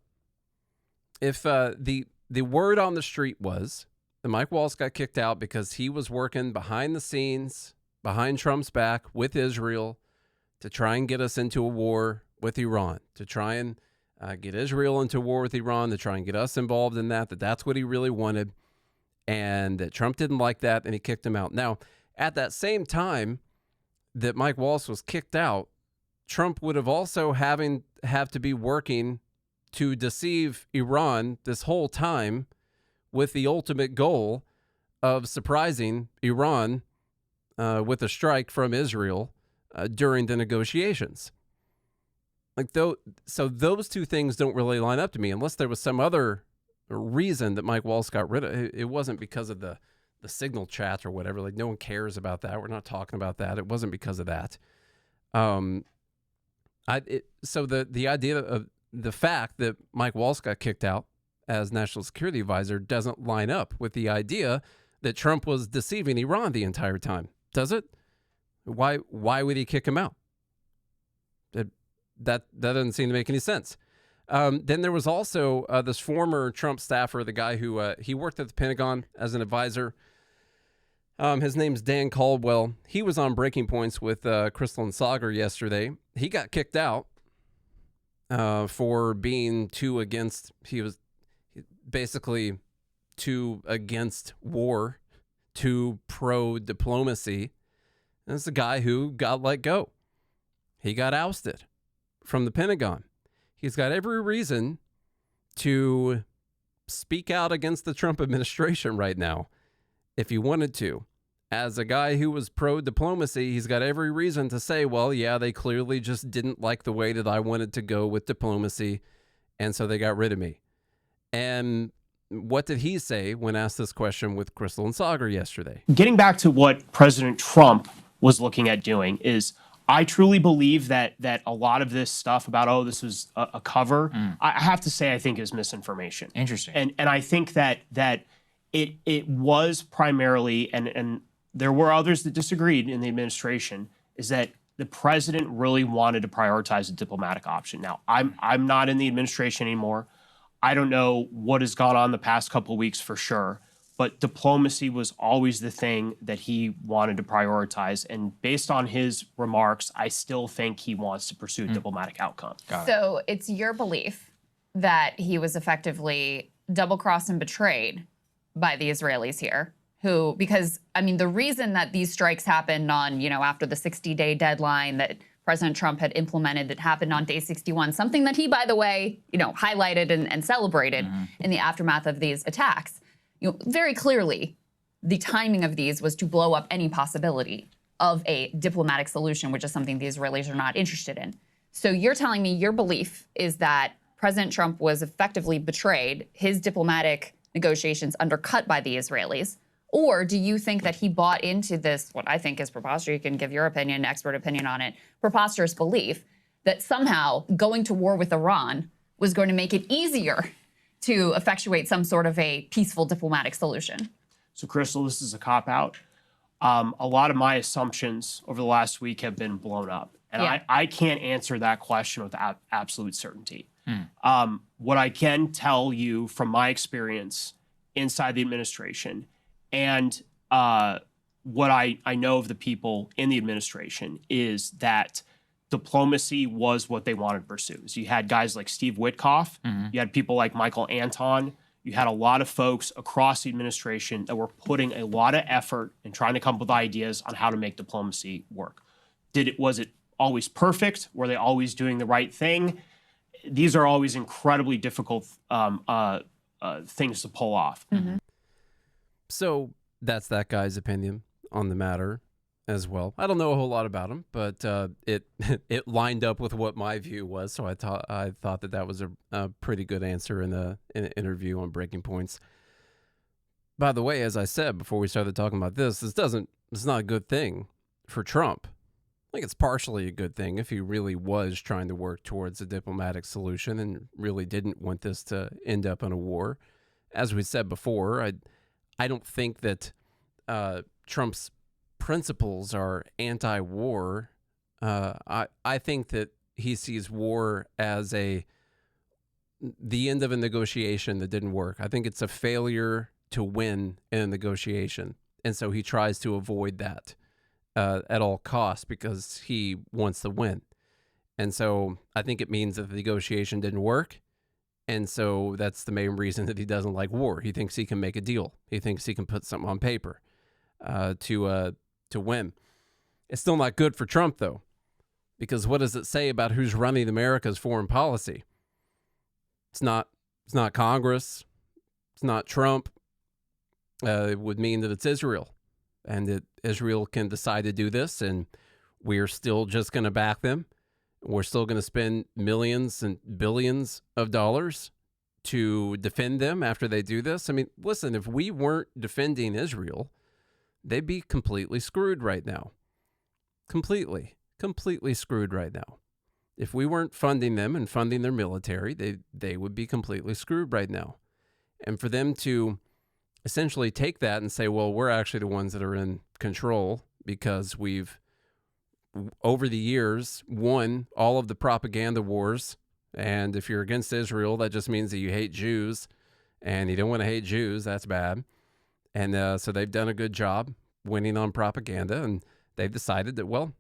If the word on the street was that Mike Wallace got kicked out because he was working behind the scenes, behind Trump's back with Israel to try and get us into a war with Iran, to try and get Israel into a war with Iran, to try and get us involved in that's what he really wanted, and that Trump didn't like that, and he kicked him out. Now, at that same time that Mike Wallace was kicked out, Trump would have also have to be working to deceive Iran this whole time with the ultimate goal of surprising Iran with a strike from Israel during the negotiations. So those two things don't really line up to me unless there was some other reason that Mike Wallace got rid of. It wasn't because of the signal chat or whatever. Like, no one cares about that. We're not talking about that. It wasn't because of that. So the idea of the fact that Mike Wallace got kicked out as National Security Advisor doesn't line up with the idea that Trump was deceiving Iran the entire time, does it? Why would he kick him out? That doesn't seem to make any sense. Then there was also this former Trump staffer, the guy who he worked at the Pentagon as an advisor. His name's Dan Caldwell. He was on Breaking Points with Crystal and Sagar yesterday. He got kicked out for being too against. He was basically too against war, too pro diplomacy. And it's the guy who got let go. He got ousted from the Pentagon. He's got every reason to speak out against the Trump administration right now, if he wanted to. As a guy who was pro-diplomacy, he's got every reason to say, well, yeah, they clearly just didn't like the way that I wanted to go with diplomacy, and so they got rid of me. And what did he say when asked this question with Crystal and Sagar yesterday? Getting back to what President Trump was looking at doing is I truly believe that a lot of this stuff about, oh, this was a cover, I have to say I think is misinformation. Interesting. And I think that it was primarily, and there were others that disagreed in the administration, is that the president really wanted to prioritize a diplomatic option. Now, I'm not in the administration anymore. I don't know what has gone on the past couple of weeks for sure, but diplomacy was always the thing that he wanted to prioritize. And based on his remarks, I still think he wants to pursue a diplomatic outcome. So it's your belief that he was effectively double-crossed and betrayed by the Israelis here, who, because, I mean, the reason that these strikes happened on, after the 60-day deadline that President Trump had implemented that happened on day 61, something that he, by the way, highlighted and celebrated in the aftermath of these attacks. Very clearly, the timing of these was to blow up any possibility of a diplomatic solution, which is something the Israelis are not interested in. So you're telling me your belief is that President Trump was effectively betrayed, his diplomatic negotiations undercut by the Israelis, or do you think that he bought into this, what I think is preposterous, you can give your opinion, expert opinion on it, preposterous belief that somehow going to war with Iran was going to make it easier to effectuate some sort of a peaceful diplomatic solution? So, Crystal, this is a cop-out. A lot of my assumptions over the last week have been blown up. And I can't answer that question with absolute certainty. What I can tell you from my experience inside the administration and what I know of the people in the administration is that diplomacy was what they wanted to pursue. So you had guys like Steve Witkoff, you had people like Michael Anton, you had a lot of folks across the administration that were putting a lot of effort in trying to come up with ideas on how to make diplomacy work. Was it always perfect? Were they always doing the right thing? These are always incredibly difficult things to pull off. So that's that guy's opinion on the matter as well. I don't know a whole lot about him, but it lined up with what my view was. So I thought that was a pretty good answer in an interview on Breaking Points. By the way, as I said before we started talking about this, it's not a good thing for Trump. I think it's partially a good thing if he really was trying to work towards a diplomatic solution and really didn't want this to end up in a war. As we said before, I don't think that Trump's principles are anti-war. I think that he sees war as the end of a negotiation that didn't work. I think it's a failure to win in a negotiation, and so he tries to avoid that at all costs because he wants to win. And so I think it means that the negotiation didn't work. And so that's the main reason that he doesn't like war. He thinks he can make a deal. He thinks he can put something on paper to win. It's still not good for Trump, though, because what does it say about who's running America's foreign policy? It's not Congress. It's not Trump. It would mean that it's Israel, and that Israel can decide to do this, and we're still just going to back them. We're still going to spend millions and billions of dollars to defend them after they do this. I mean, listen, if we weren't defending Israel, they'd be completely screwed right now. Completely screwed right now. If we weren't funding them and funding their military, they would be completely screwed right now. And for them to essentially take that and say, well, we're actually the ones that are in control because we've, over the years, won all of the propaganda wars. And if you're against Israel, that just means that you hate Jews. And you don't want to hate Jews. That's bad. And so they've done a good job winning on propaganda. And they've decided that, well,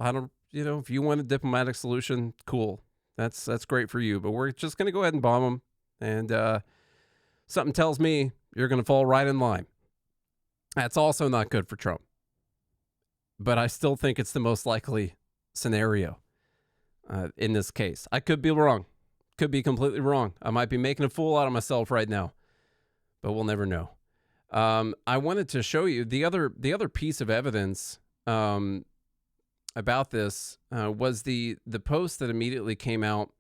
if you want a diplomatic solution, cool. That's great for you. But we're just going to go ahead and bomb them. And something tells me you're going to fall right in line. That's also not good for Trump. But I still think it's the most likely scenario in this case. I could be wrong. Could be completely wrong. I might be making a fool out of myself right now. But we'll never know. I wanted to show you the other piece of evidence about this was the post that immediately came out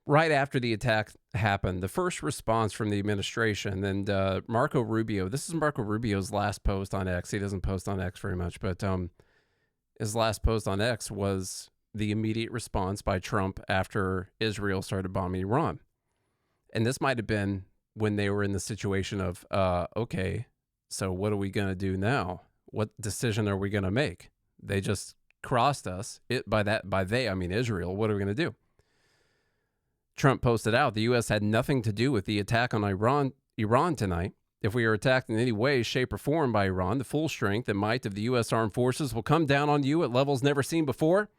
right after the attack happened, the first response from the administration, and Marco Rubio, this is Marco Rubio's last post on X. He doesn't post on X very much, but his last post on X was the immediate response by Trump after Israel started bombing Iran. And this might have been when they were in the situation of, okay, so what are we going to do now? What decision are we going to make? They just crossed us. By they, I mean Israel. What are we going to do? Trump posted out, the U.S. had nothing to do with the attack on Iran tonight. If we are attacked in any way, shape, or form by Iran, the full strength and might of the U.S. armed forces will come down on you at levels never seen before.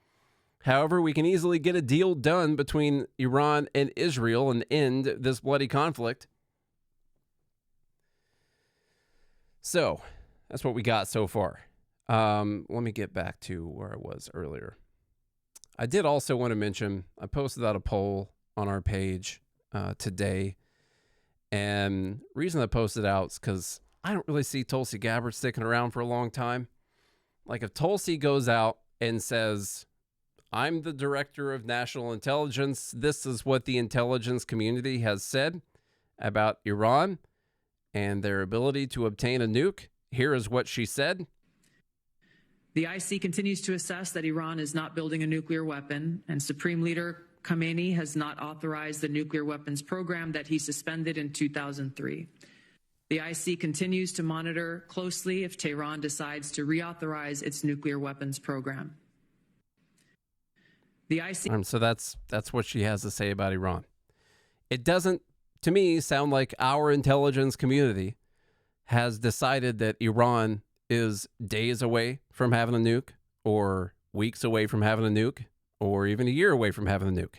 However, we can easily get a deal done between Iran and Israel and end this bloody conflict. So, that's what we got so far. Let me get back to where I was earlier. I did also want to mention, I posted out a poll on our page today. And reason I posted out is because I don't really see Tulsi Gabbard sticking around for a long time. Like if Tulsi goes out and says, I'm the director of national intelligence, this is what the intelligence community has said about Iran and their ability to obtain a nuke. Here is what she said. The IC continues to assess that Iran is not building a nuclear weapon, and Supreme Leader Khamenei has not authorized the nuclear weapons program that he suspended in 2003. The IC continues to monitor closely if Tehran decides to reauthorize its nuclear weapons program. The IC. So that's what she has to say about Iran. It doesn't, to me, sound like our intelligence community has decided that Iran is days away from having a nuke, or weeks away from having a nuke, or even a year away from having a nuke.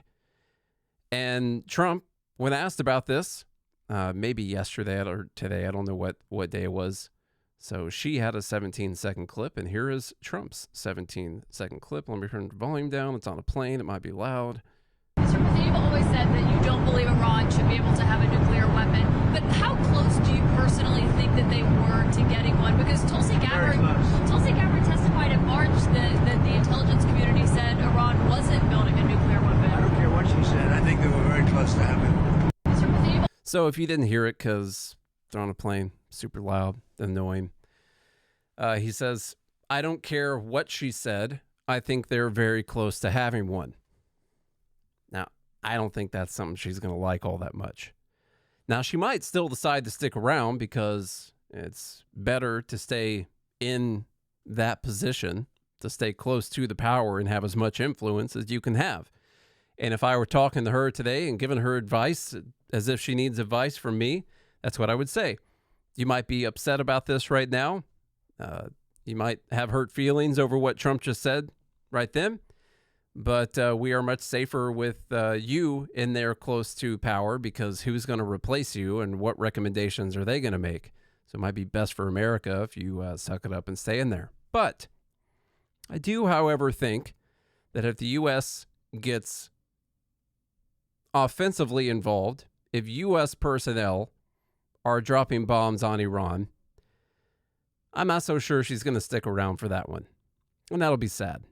And Trump, when asked about this, maybe yesterday or today, I don't know what day it was. So she had a 17-second clip, and here is Trump's 17-second clip. Let me turn the volume down. It's on a plane. It might be loud. Mr. President, you've always said that you don't believe Iran should be able to have a nuclear weapon. But how close do you personally think that they were to getting one? Because Tulsi Gabbard testified in March that the intelligence community said Iran wasn't building a nuclear weapon. I don't care what she said. I think they were very close to having it. So if you didn't hear it because they're on a plane, super loud, annoying, he says, I don't care what she said. I think they're very close to having one. Now, I don't think that's something she's going to like all that much. Now, she might still decide to stick around because it's better to stay in that position, to stay close to the power and have as much influence as you can have. And if I were talking to her today and giving her advice as if she needs advice from me, that's what I would say. You might be upset about this right now. You might have hurt feelings over what Trump just said right then. But we are much safer with you in there close to power, because who's going to replace you and what recommendations are they going to make? So it might be best for America if you suck it up and stay in there. But I do, however, think that if the U.S. gets offensively involved, if U.S. personnel are dropping bombs on Iran, I'm not so sure she's going to stick around for that one. And that'll be sad.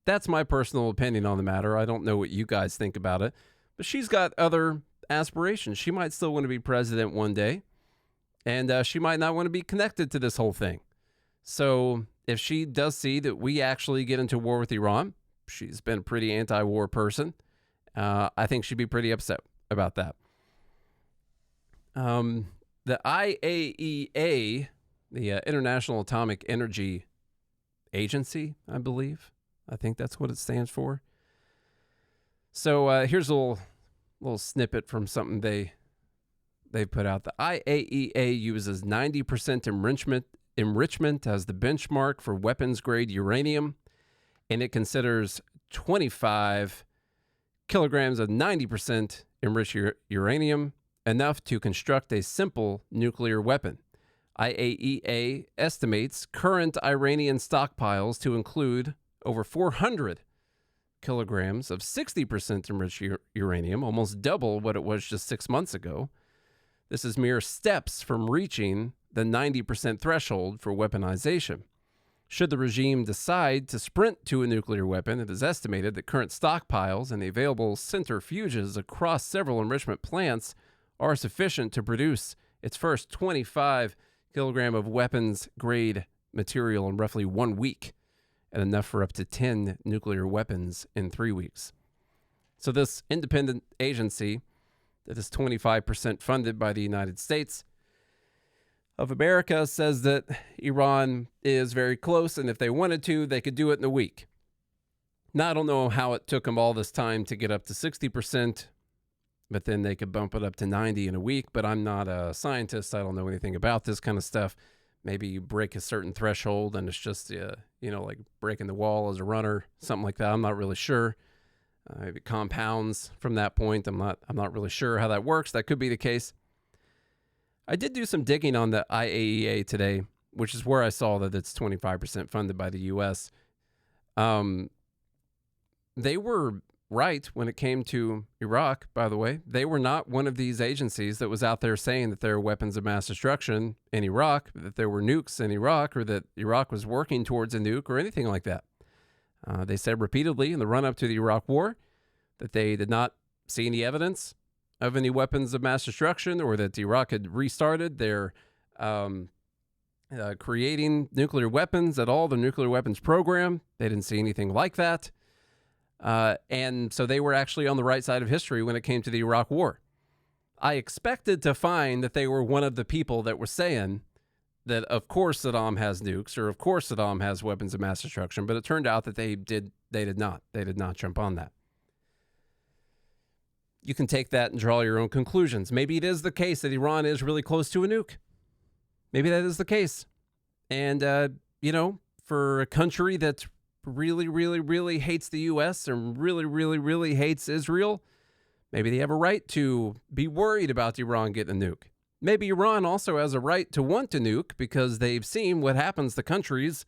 That's my personal opinion on the matter. I don't know what you guys think about it, but she's got other aspirations. She might still want to be president one day, and she might not want to be connected to this whole thing. So if she does see that we actually get into war with Iran, she's been a pretty anti-war person. I think she'd be pretty upset about that. The IAEA, the International Atomic Energy Agency, I believe. I think that's what it stands for. So here's a little snippet from something they put out. The IAEA uses 90% enrichment as the benchmark for weapons-grade uranium, and it considers 25 kilograms of 90% enriched uranium enough to construct a simple nuclear weapon. IAEA estimates current Iranian stockpiles to include over 400 kilograms of 60% enriched uranium, almost double what it was just 6 months ago. This is mere steps from reaching the 90% threshold for weaponization. Should the regime decide to sprint to a nuclear weapon, it is estimated that current stockpiles and the available centrifuges across several enrichment plants are sufficient to produce its first 25 kilogram of weapons-grade material in roughly 1 week, and enough for up to 10 nuclear weapons in 3 weeks. So this independent agency that is 25% funded by the United States of America says that Iran is very close, and if they wanted to, they could do it in a week. Now, I don't know how it took them all this time to get up to 60%, but then they could bump it up to 90 in a week. But I'm not a scientist. I don't know anything about this kind of stuff. Maybe you break a certain threshold and it's just, like breaking the wall as a runner, something like that. I'm not really sure. Maybe compounds from that point. I'm not really sure how that works. That could be the case. I did do some digging on the IAEA today, which is where I saw that it's 25% funded by the U.S. They were right when it came to Iraq, by the way. They were not one of these agencies that was out there saying that there are weapons of mass destruction in Iraq, that there were nukes in Iraq, or that Iraq was working towards a nuke or anything like that. They said repeatedly in the run-up to the Iraq War that they did not see any evidence of any weapons of mass destruction, or that Iraq had restarted their creating nuclear weapons at all, the nuclear weapons program. They didn't see anything like that. And so they were actually on the right side of history when it came to the Iraq War. I expected to find that they were one of the people that were saying that, of course, Saddam has nukes, or of course Saddam has weapons of mass destruction, but it turned out that they did not. They did not jump on that. You can take that and draw your own conclusions. Maybe it is the case that Iran is really close to a nuke. Maybe that is the case. And, for a country that really, really, really hates the U.S. and really, really, really hates Israel, maybe they have a right to be worried about Iran getting a nuke. Maybe Iran also has a right to want to nuke because they've seen what happens to countries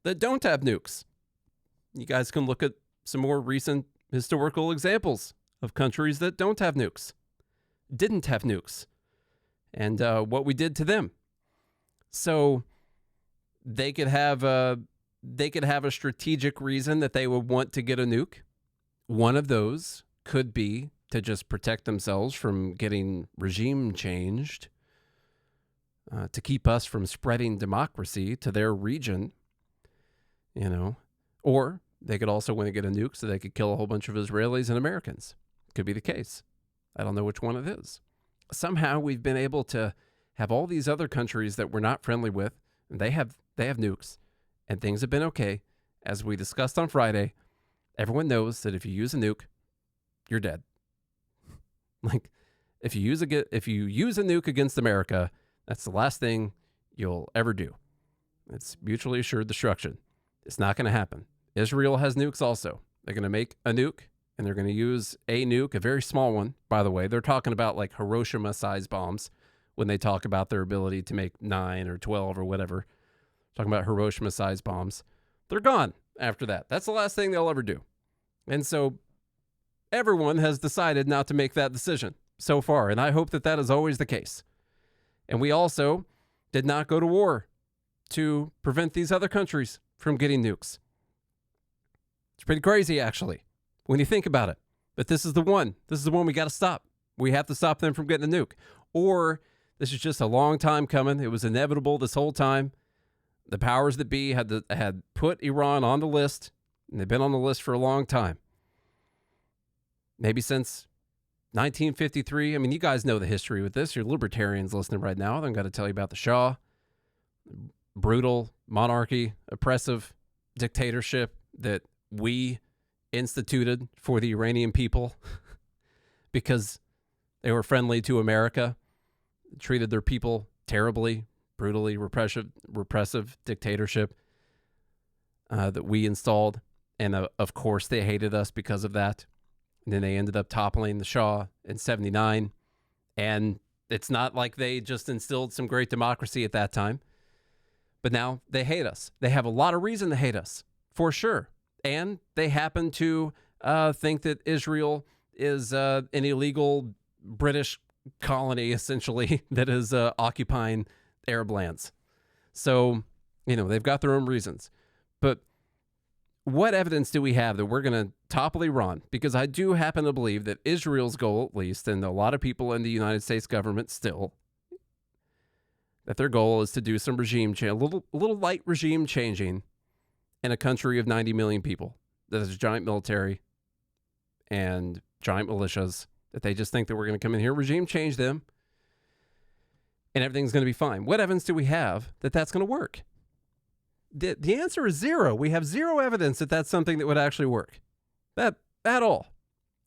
that don't have nukes. You guys can look at some more recent historical examples of countries that don't have nukes, didn't have nukes, and what we did to them. So they could have a strategic reason that they would want to get a nuke. One of those could be to just protect themselves from getting regime changed, to keep us from spreading democracy to their region, or they could also want to get a nuke so they could kill a whole bunch of Israelis and Americans. Could be the case. I don't know which one it is. Somehow we've been able to have all these other countries that we're not friendly with, and they have nukes, and things have been okay. As we discussed on Friday, everyone knows that if you use a nuke, you're dead. Like, if you use a nuke against America, that's the last thing you'll ever do. It's mutually assured destruction. It's not going to happen. Israel has nukes also. They're going to make a nuke, and they're going to use a nuke, a very small one, by the way. They're talking about like Hiroshima-sized bombs when they talk about their ability to make 9 or 12 or whatever. Talking about Hiroshima-sized bombs. They're gone after that. That's the last thing they'll ever do. And so everyone has decided not to make that decision so far, and I hope that that is always the case. And we also did not go to war to prevent these other countries from getting nukes. It's pretty crazy, actually, when you think about it. But this is the one. This is the one we got to stop. We have to stop them from getting a nuke. Or this is just a long time coming. It was inevitable this whole time. The powers that be had put Iran on the list, and they've been on the list for a long time. Maybe since 1953. I mean, you guys know the history with this. You're libertarians listening right now. I've got to tell you about the Shah. Brutal monarchy, oppressive dictatorship that we instituted for the Iranian people because they were friendly to America, treated their people terribly, brutally, repressive dictatorship that we installed. And of course, they hated us because of that. And then they ended up toppling the Shah in 79. And it's not like they just instilled some great democracy at that time. But now they hate us. They have a lot of reason to hate us, for sure. And they happen to think that Israel is an illegal British colony, essentially, that is occupying Arab lands. So You know, they've got their own reasons. But what evidence do we have that we're going to topple Iran? Because I do happen to believe that Israel's goal, at least, and a lot of people in the United States government still, that their goal is to do some regime change, a little light regime changing in a country of 90 million people that has a giant military and giant militias, that they just think that we're going to come in here, regime change them, and everything's going to be fine. What evidence do we have that that's going to work? The answer is zero. We have zero evidence that that's something that would actually work. That at all.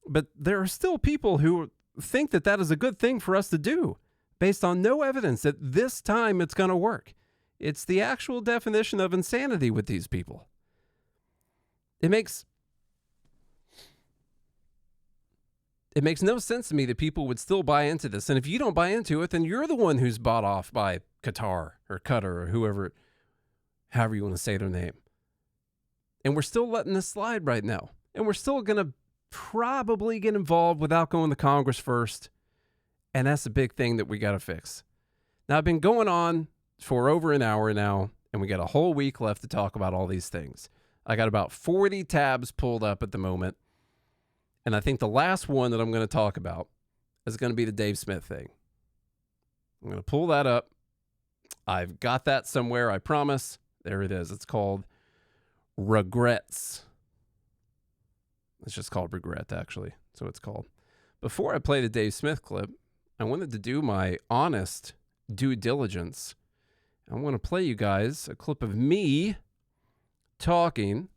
But there are still people who think that that is a good thing for us to do based on no evidence that this time it's going to work. It's the actual definition of insanity with these people. It makes no sense to me that people would still buy into this. And if you don't buy into it, then you're the one who's bought off by Qatar or Qatar or whoever, however you want to say their name. And we're still letting this slide right now. And we're still going to probably get involved without going to Congress first. And that's a big thing that we got to fix. Now, I've been going on for over an hour now, and we got a whole week left to talk about all these things. I got about 40 tabs pulled up at the moment. And I think the last one that I'm going to talk about is going to be the Dave Smith thing. I'm going to pull that up. I've got that somewhere, I promise. There it is. It's called Regrets. It's just called Regret, actually. So it's called. Before I play the Dave Smith clip, I wanted to do my honest due diligence. I want to play you guys a clip of me talking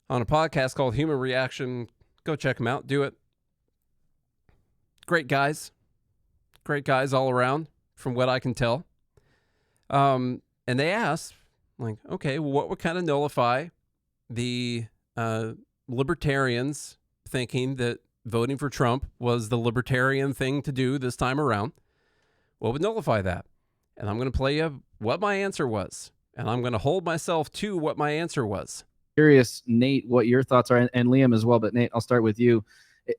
on a podcast called Human Reaction. Go check them out. Do it. Great guys. Great guys all around, from what I can tell. And they asked, like, okay, well, what would kind of nullify the libertarians thinking that voting for Trump was the libertarian thing to do this time around? What would nullify that? And I'm going to play you what my answer was. And I'm going to hold myself to what my answer was. Curious, Nate, what your thoughts are, and Liam as well. But Nate, I'll start with you.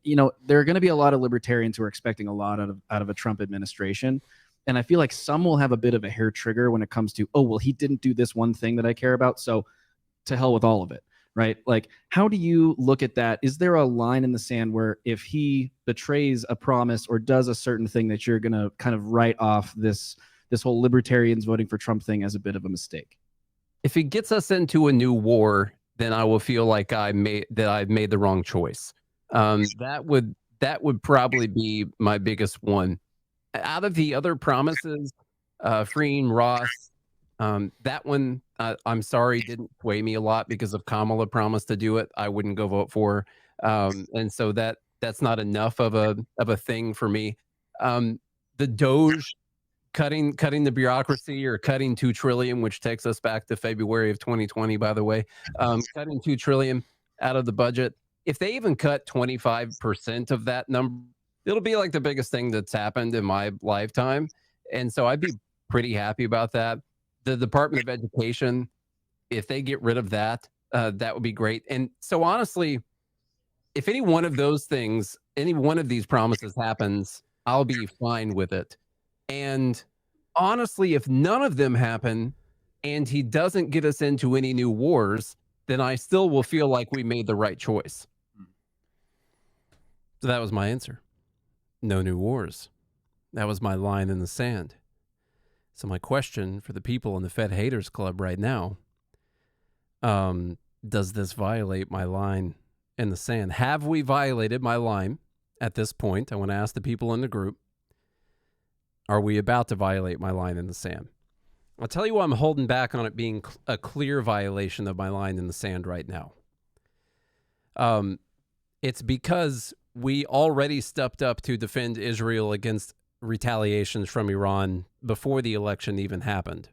You know, there are going to be a lot of libertarians who are expecting a lot out of a Trump administration. And I feel like some will have a bit of a hair trigger when it comes to, oh, well, he didn't do this one thing that I care about, so to hell with all of it, right? Like, how do you look at that? Is there a line in the sand where if he betrays a promise or does a certain thing that you're going to kind of write off this whole libertarians voting for Trump thing as a bit of a mistake? If it gets us into a new war, then I will feel like I've made the wrong choice. That would probably be my biggest one. Out of the other promises, freeing Ross, that one, I'm sorry, didn't sway me a lot because if Kamala promised to do it, I wouldn't go vote for her. And so that's not enough of a thing for me. The Doge cutting the bureaucracy, or cutting $2 trillion, which takes us back to February of 2020, by the way, cutting $2 trillion out of the budget. If they even cut 25% of that number, it'll be like the biggest thing that's happened in my lifetime. And so I'd be pretty happy about that. The Department of Education, if they get rid of that, that would be great. And so honestly, if any one of those things, any one of these promises happens, I'll be fine with it. And honestly, if none of them happen and he doesn't get us into any new wars, then I still will feel like we made the right choice. So that was my answer. No new wars. That was my line in the sand. So my question for the people in the Fed Haters Club right now, does this violate my line in the sand? Have we violated my line at this point? I want to ask the people in the group. Are we about to violate my line in the sand? I'll tell you why I'm holding back on it being a clear violation of my line in the sand right now. It's because we already stepped up to defend Israel against retaliations from Iran before the election even happened.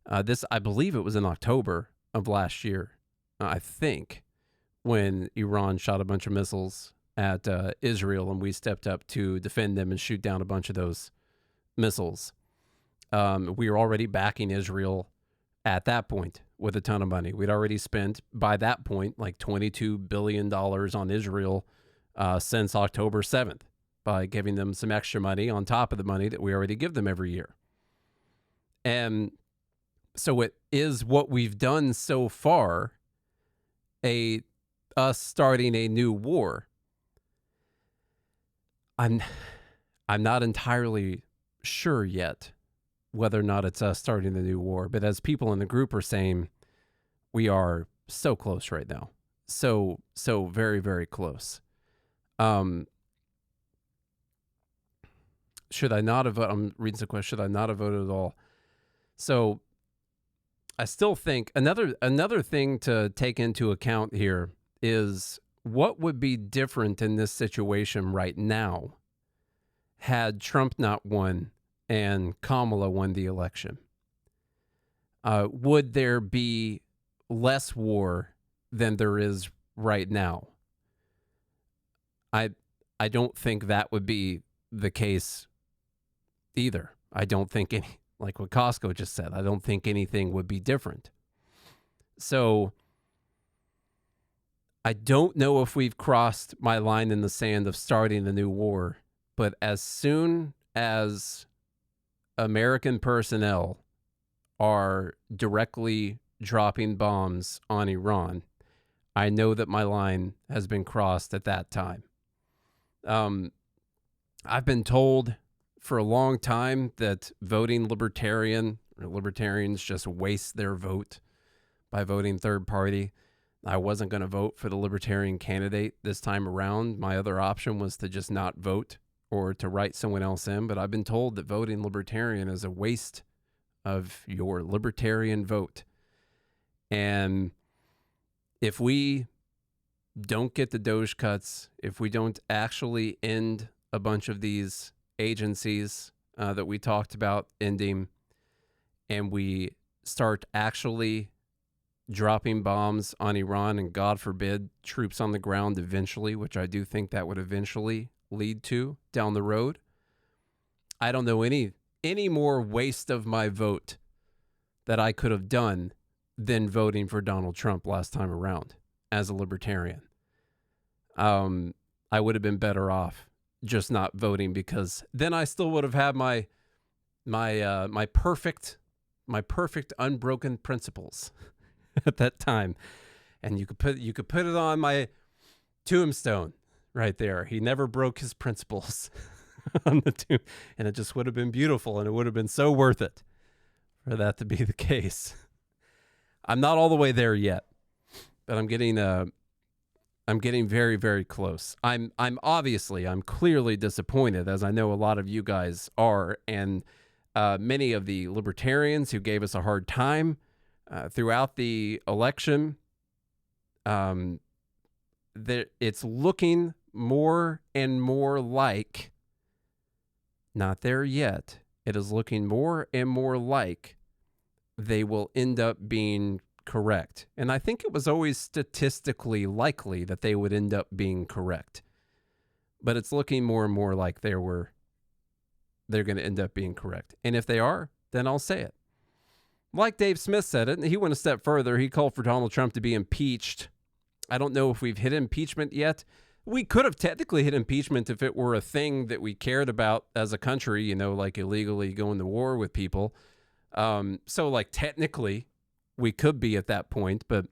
I believe it was in October of last year, I think, when Iran shot a bunch of missiles at Israel, and we stepped up to defend them and shoot down a bunch of those missiles. We were already backing Israel at that point with a ton of money. We'd already spent, by that point, like $22 billion on Israel since October 7th by giving them some extra money on top of the money that we already give them every year. And So it is what we've done so far, us starting a new war. I'm not entirely sure yet whether or not it's us starting the new war, but as people in the group are saying, we are so close right now. So very, very close. Should I not have voted? I'm reading the question. Should I not have voted at all? So I still think another thing to take into account here is what would be different in this situation right now had Trump not won and Kamala won the election. Would there be less war than there is right now? I don't think that would be the case either. I don't think any, like what Costco just said, I don't think anything would be different. So I don't know if we've crossed my line in the sand of starting a new war, but as soon as American personnel are directly dropping bombs on Iran, I know that my line has been crossed at that time. I've been told for a long time that voting libertarians just waste their vote by voting third party. I wasn't going to vote for the libertarian candidate this time around. My other option was to just not vote or to write someone else in, but I've been told that voting libertarian is a waste of your libertarian vote. And if we don't get the DOJ cuts, if we don't actually end a bunch of these agencies that we talked about ending, and we start actually dropping bombs on Iran and, God forbid, troops on the ground eventually, which I do think that would eventually lead to down the road, I don't know any more waste of my vote that I could have done than voting for Donald Trump last time around as a libertarian. I would have been better off just not voting, because then I still would have had my perfect unbroken principles at that time, and you could put it on my tombstone right there. He never broke his principles on the tomb, and it just would have been beautiful, and it would have been so worth it for that to be the case. I'm not all the way there yet, but I'm getting very, very close. I'm clearly disappointed, as I know a lot of you guys are, and many of the libertarians who gave us a hard time throughout the election. It's looking more and more like, not there yet, it is looking more and more like they will end up being correct. And I think it was always statistically likely that they would end up being correct. But it's looking more and more like they're going to end up being correct. And if they are, then I'll say it. Like Dave Smith said it, and he went a step further. He called for Donald Trump to be impeached. I don't know if we've hit impeachment yet. We could have technically hit impeachment if it were a thing that we cared about as a country, like illegally going to war with people. So like technically we could be at that point, but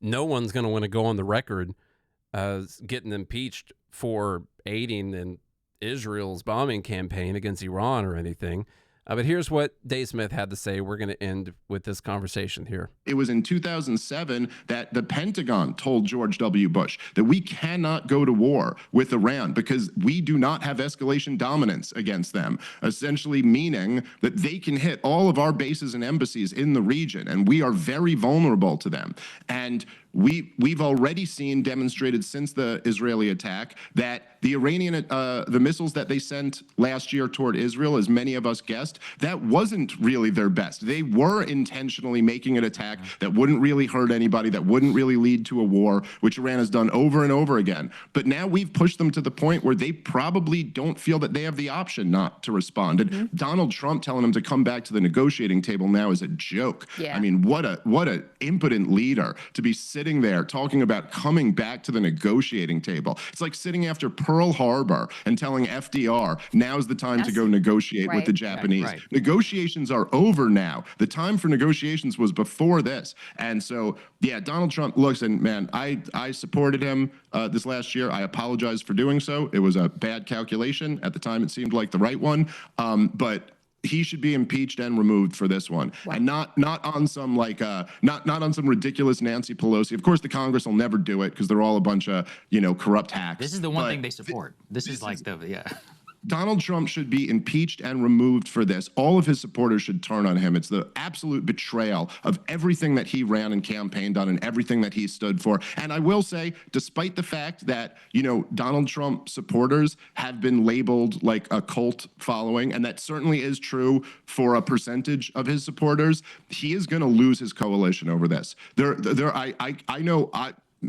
no one's going to want to go on the record getting impeached for aiding in Israel's bombing campaign against Iran or anything. But here's what Dave Smith had to say. We're going to end with this conversation here. It was in 2007 that the Pentagon told George W. Bush that we cannot go to war with Iran because we do not have escalation dominance against them, essentially meaning that they can hit all of our bases and embassies in the region, and we are very vulnerable to them. And we've already seen demonstrated since the Israeli attack that the Iranian, the missiles that they sent last year toward Israel, as many of us guessed, that wasn't really their best. They were intentionally making an attack that wouldn't really hurt anybody, that wouldn't really lead to a war, which Iran has done over and over again. But now we've pushed them to the point where they probably don't feel that they have the option not to respond. And Donald Trump telling them to come back to the negotiating table now is a joke. Yeah. I mean, what a impotent leader to be sitting sitting there talking about coming back to the negotiating table. It's like sitting after Pearl Harbor and telling FDR, now's the time to go negotiate with the Japanese. Right. Negotiations are over now. The time for negotiations was before this. And so, yeah, Donald Trump looks, and man, I supported him this last year. I apologize for doing so. It was a bad calculation. At the time, it seemed like the right one. But he should be impeached and removed for this one, and not on some not on some ridiculous Nancy Pelosi. Of course, the Congress will never do it because they're all a bunch of corrupt hacks. This is the one thing they support. This is like Donald Trump should be impeached and removed for this. All of his supporters should turn on him. It's the absolute betrayal of everything that he ran and campaigned on and everything that he stood for. And I will say, despite the fact that, Donald Trump supporters have been labeled like a cult following, and that certainly is true for a percentage of his supporters, he is going to lose his coalition over this.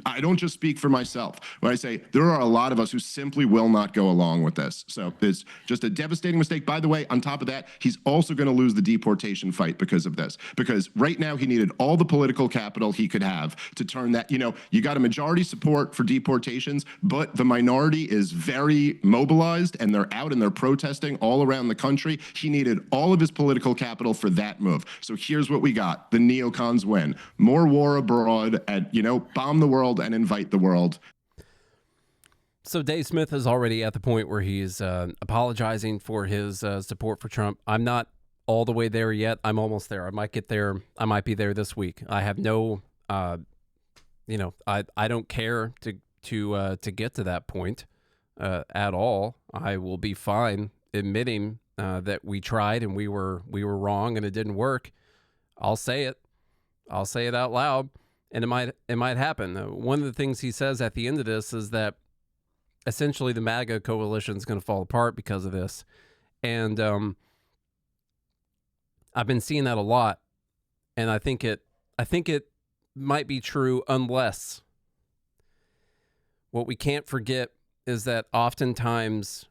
I don't just speak for myself when I say there are a lot of us who simply will not go along with this. So it's just a devastating mistake. By the way, on top of that, he's also going to lose the deportation fight because of this. Because right now he needed all the political capital he could have to turn that, you got a majority support for deportations, but the minority is very mobilized and they're out and they're protesting all around the country. He needed all of his political capital for that move. So here's what we got. The neocons win. More war abroad and, bomb the world and invite the world. So Dave Smith is already at the point where he's apologizing for his support for Trump. I'm not all the way there yet. I'm almost there. I might get there. I might be there this week. I have no, I don't care to get to that point at all. I will be fine admitting that we tried and we were wrong and it didn't work. I'll say it. I'll say it out loud. And it might happen. One of the things he says at the end of this is that essentially the MAGA coalition is going to fall apart because of this. And I've been seeing that a lot. And I think it might be true unless what we can't forget is that oftentimes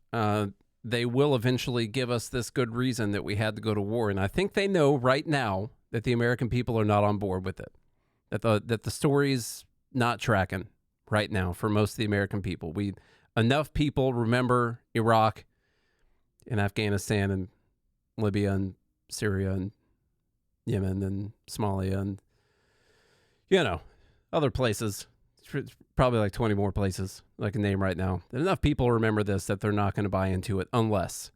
they will eventually give us this good reason that we had to go to war. And I think they know right now that the American people are not on board with it. That the story's not tracking right now for most of the American people. Enough people remember Iraq and Afghanistan and Libya and Syria and Yemen and Somalia and, other places. It's probably like 20 more places I can name right now. Enough people remember this that they're not going to buy into it unless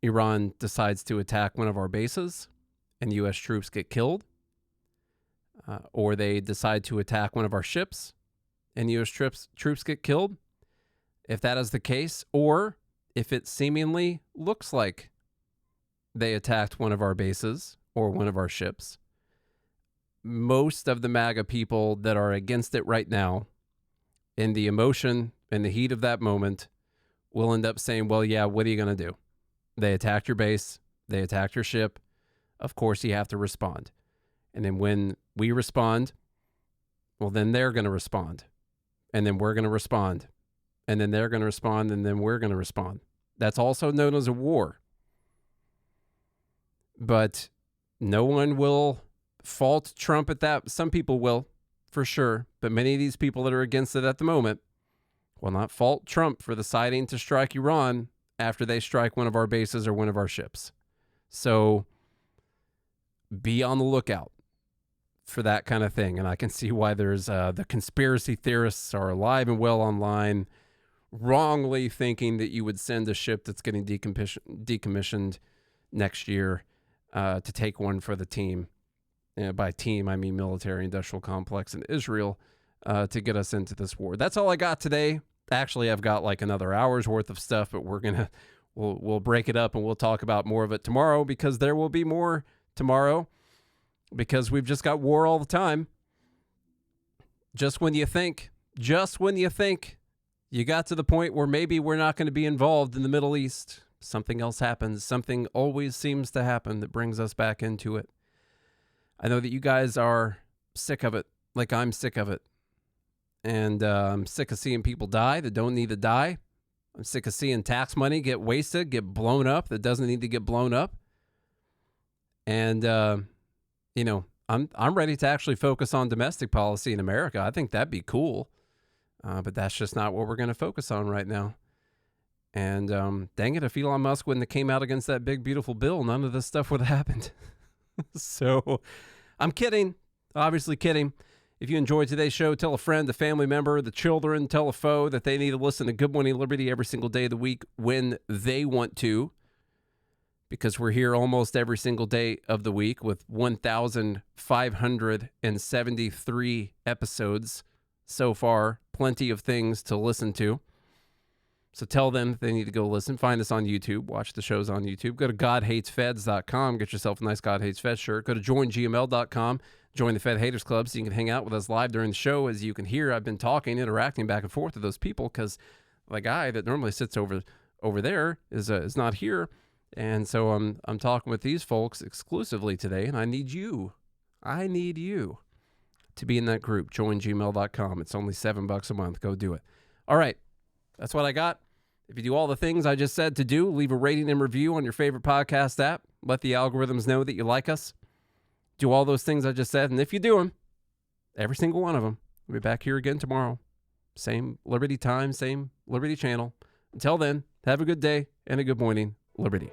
Iran decides to attack one of our bases and U.S. troops get killed, or they decide to attack one of our ships and U.S. troops get killed. If that is the case, or if it seemingly looks like they attacked one of our bases or one of our ships, most of the MAGA people that are against it right now, in the emotion and the heat of that moment, will end up saying, well, yeah, what are you going to do? They attacked your base. They attacked your ship. Of course, you have to respond. And then when we respond, well, then they're going to respond. And then we're going to respond. And then they're going to respond. And then we're going to respond. That's also known as a war. But no one will fault Trump at that. Some people will, for sure. But many of these people that are against it at the moment will not fault Trump for deciding to strike Iran after they strike one of our bases or one of our ships. So be on the lookout for that kind of thing. And I can see why there's the conspiracy theorists are alive and well online, wrongly thinking that you would send a ship that's getting decommissioned next year to take one for the team. By team, I mean military industrial complex in Israel to get us into this war. That's all I got today. Actually, I've got like another hour's worth of stuff, but we'll break it up and we'll talk about more of it tomorrow, because there will be more tomorrow, because we've just got war all the time. Just when you think you got to the point where maybe we're not going to be involved in the Middle East, something else happens. Something always seems to happen that brings us back into it. I know that you guys are sick of it, like I'm sick of it. And I'm sick of seeing people die that don't need to die. I'm sick of seeing tax money get wasted, get blown up that doesn't need to get blown up. And, I'm ready to actually focus on domestic policy in America. I think that'd be cool. But that's just not what we're going to focus on right now. And dang it, if Elon Musk wouldn't have came out against that big, beautiful bill, none of this stuff would have happened. So I'm kidding. Obviously kidding. If you enjoyed today's show, tell a friend, a family member, the children, tell a foe that they need to listen to Good Morning Liberty every single day of the week when they want to. Because we're here almost every single day of the week with 1,573 episodes so far. Plenty of things to listen to. So tell them they need to go listen. Find us on YouTube. Watch the shows on YouTube. Go to GodHatesFeds.com. Get yourself a nice God Hates Feds shirt. Go to JoinGML.com. Join the Fed Haters Club so you can hang out with us live during the show. As you can hear, I've been talking, interacting back and forth with those people because the guy that normally sits over there is not here. And so I'm talking with these folks exclusively today, and I need you to be in that group. JoinGmail.com. It's only $7 a month. Go do it. All right. That's what I got. If you do all the things I just said to do, leave a rating and review on your favorite podcast app. Let the algorithms know that you like us. Do all those things I just said. And if you do them, every single one of them, we'll be back here again tomorrow. Same Liberty time, same Liberty channel. Until then, have a good day and a good morning, Liberty.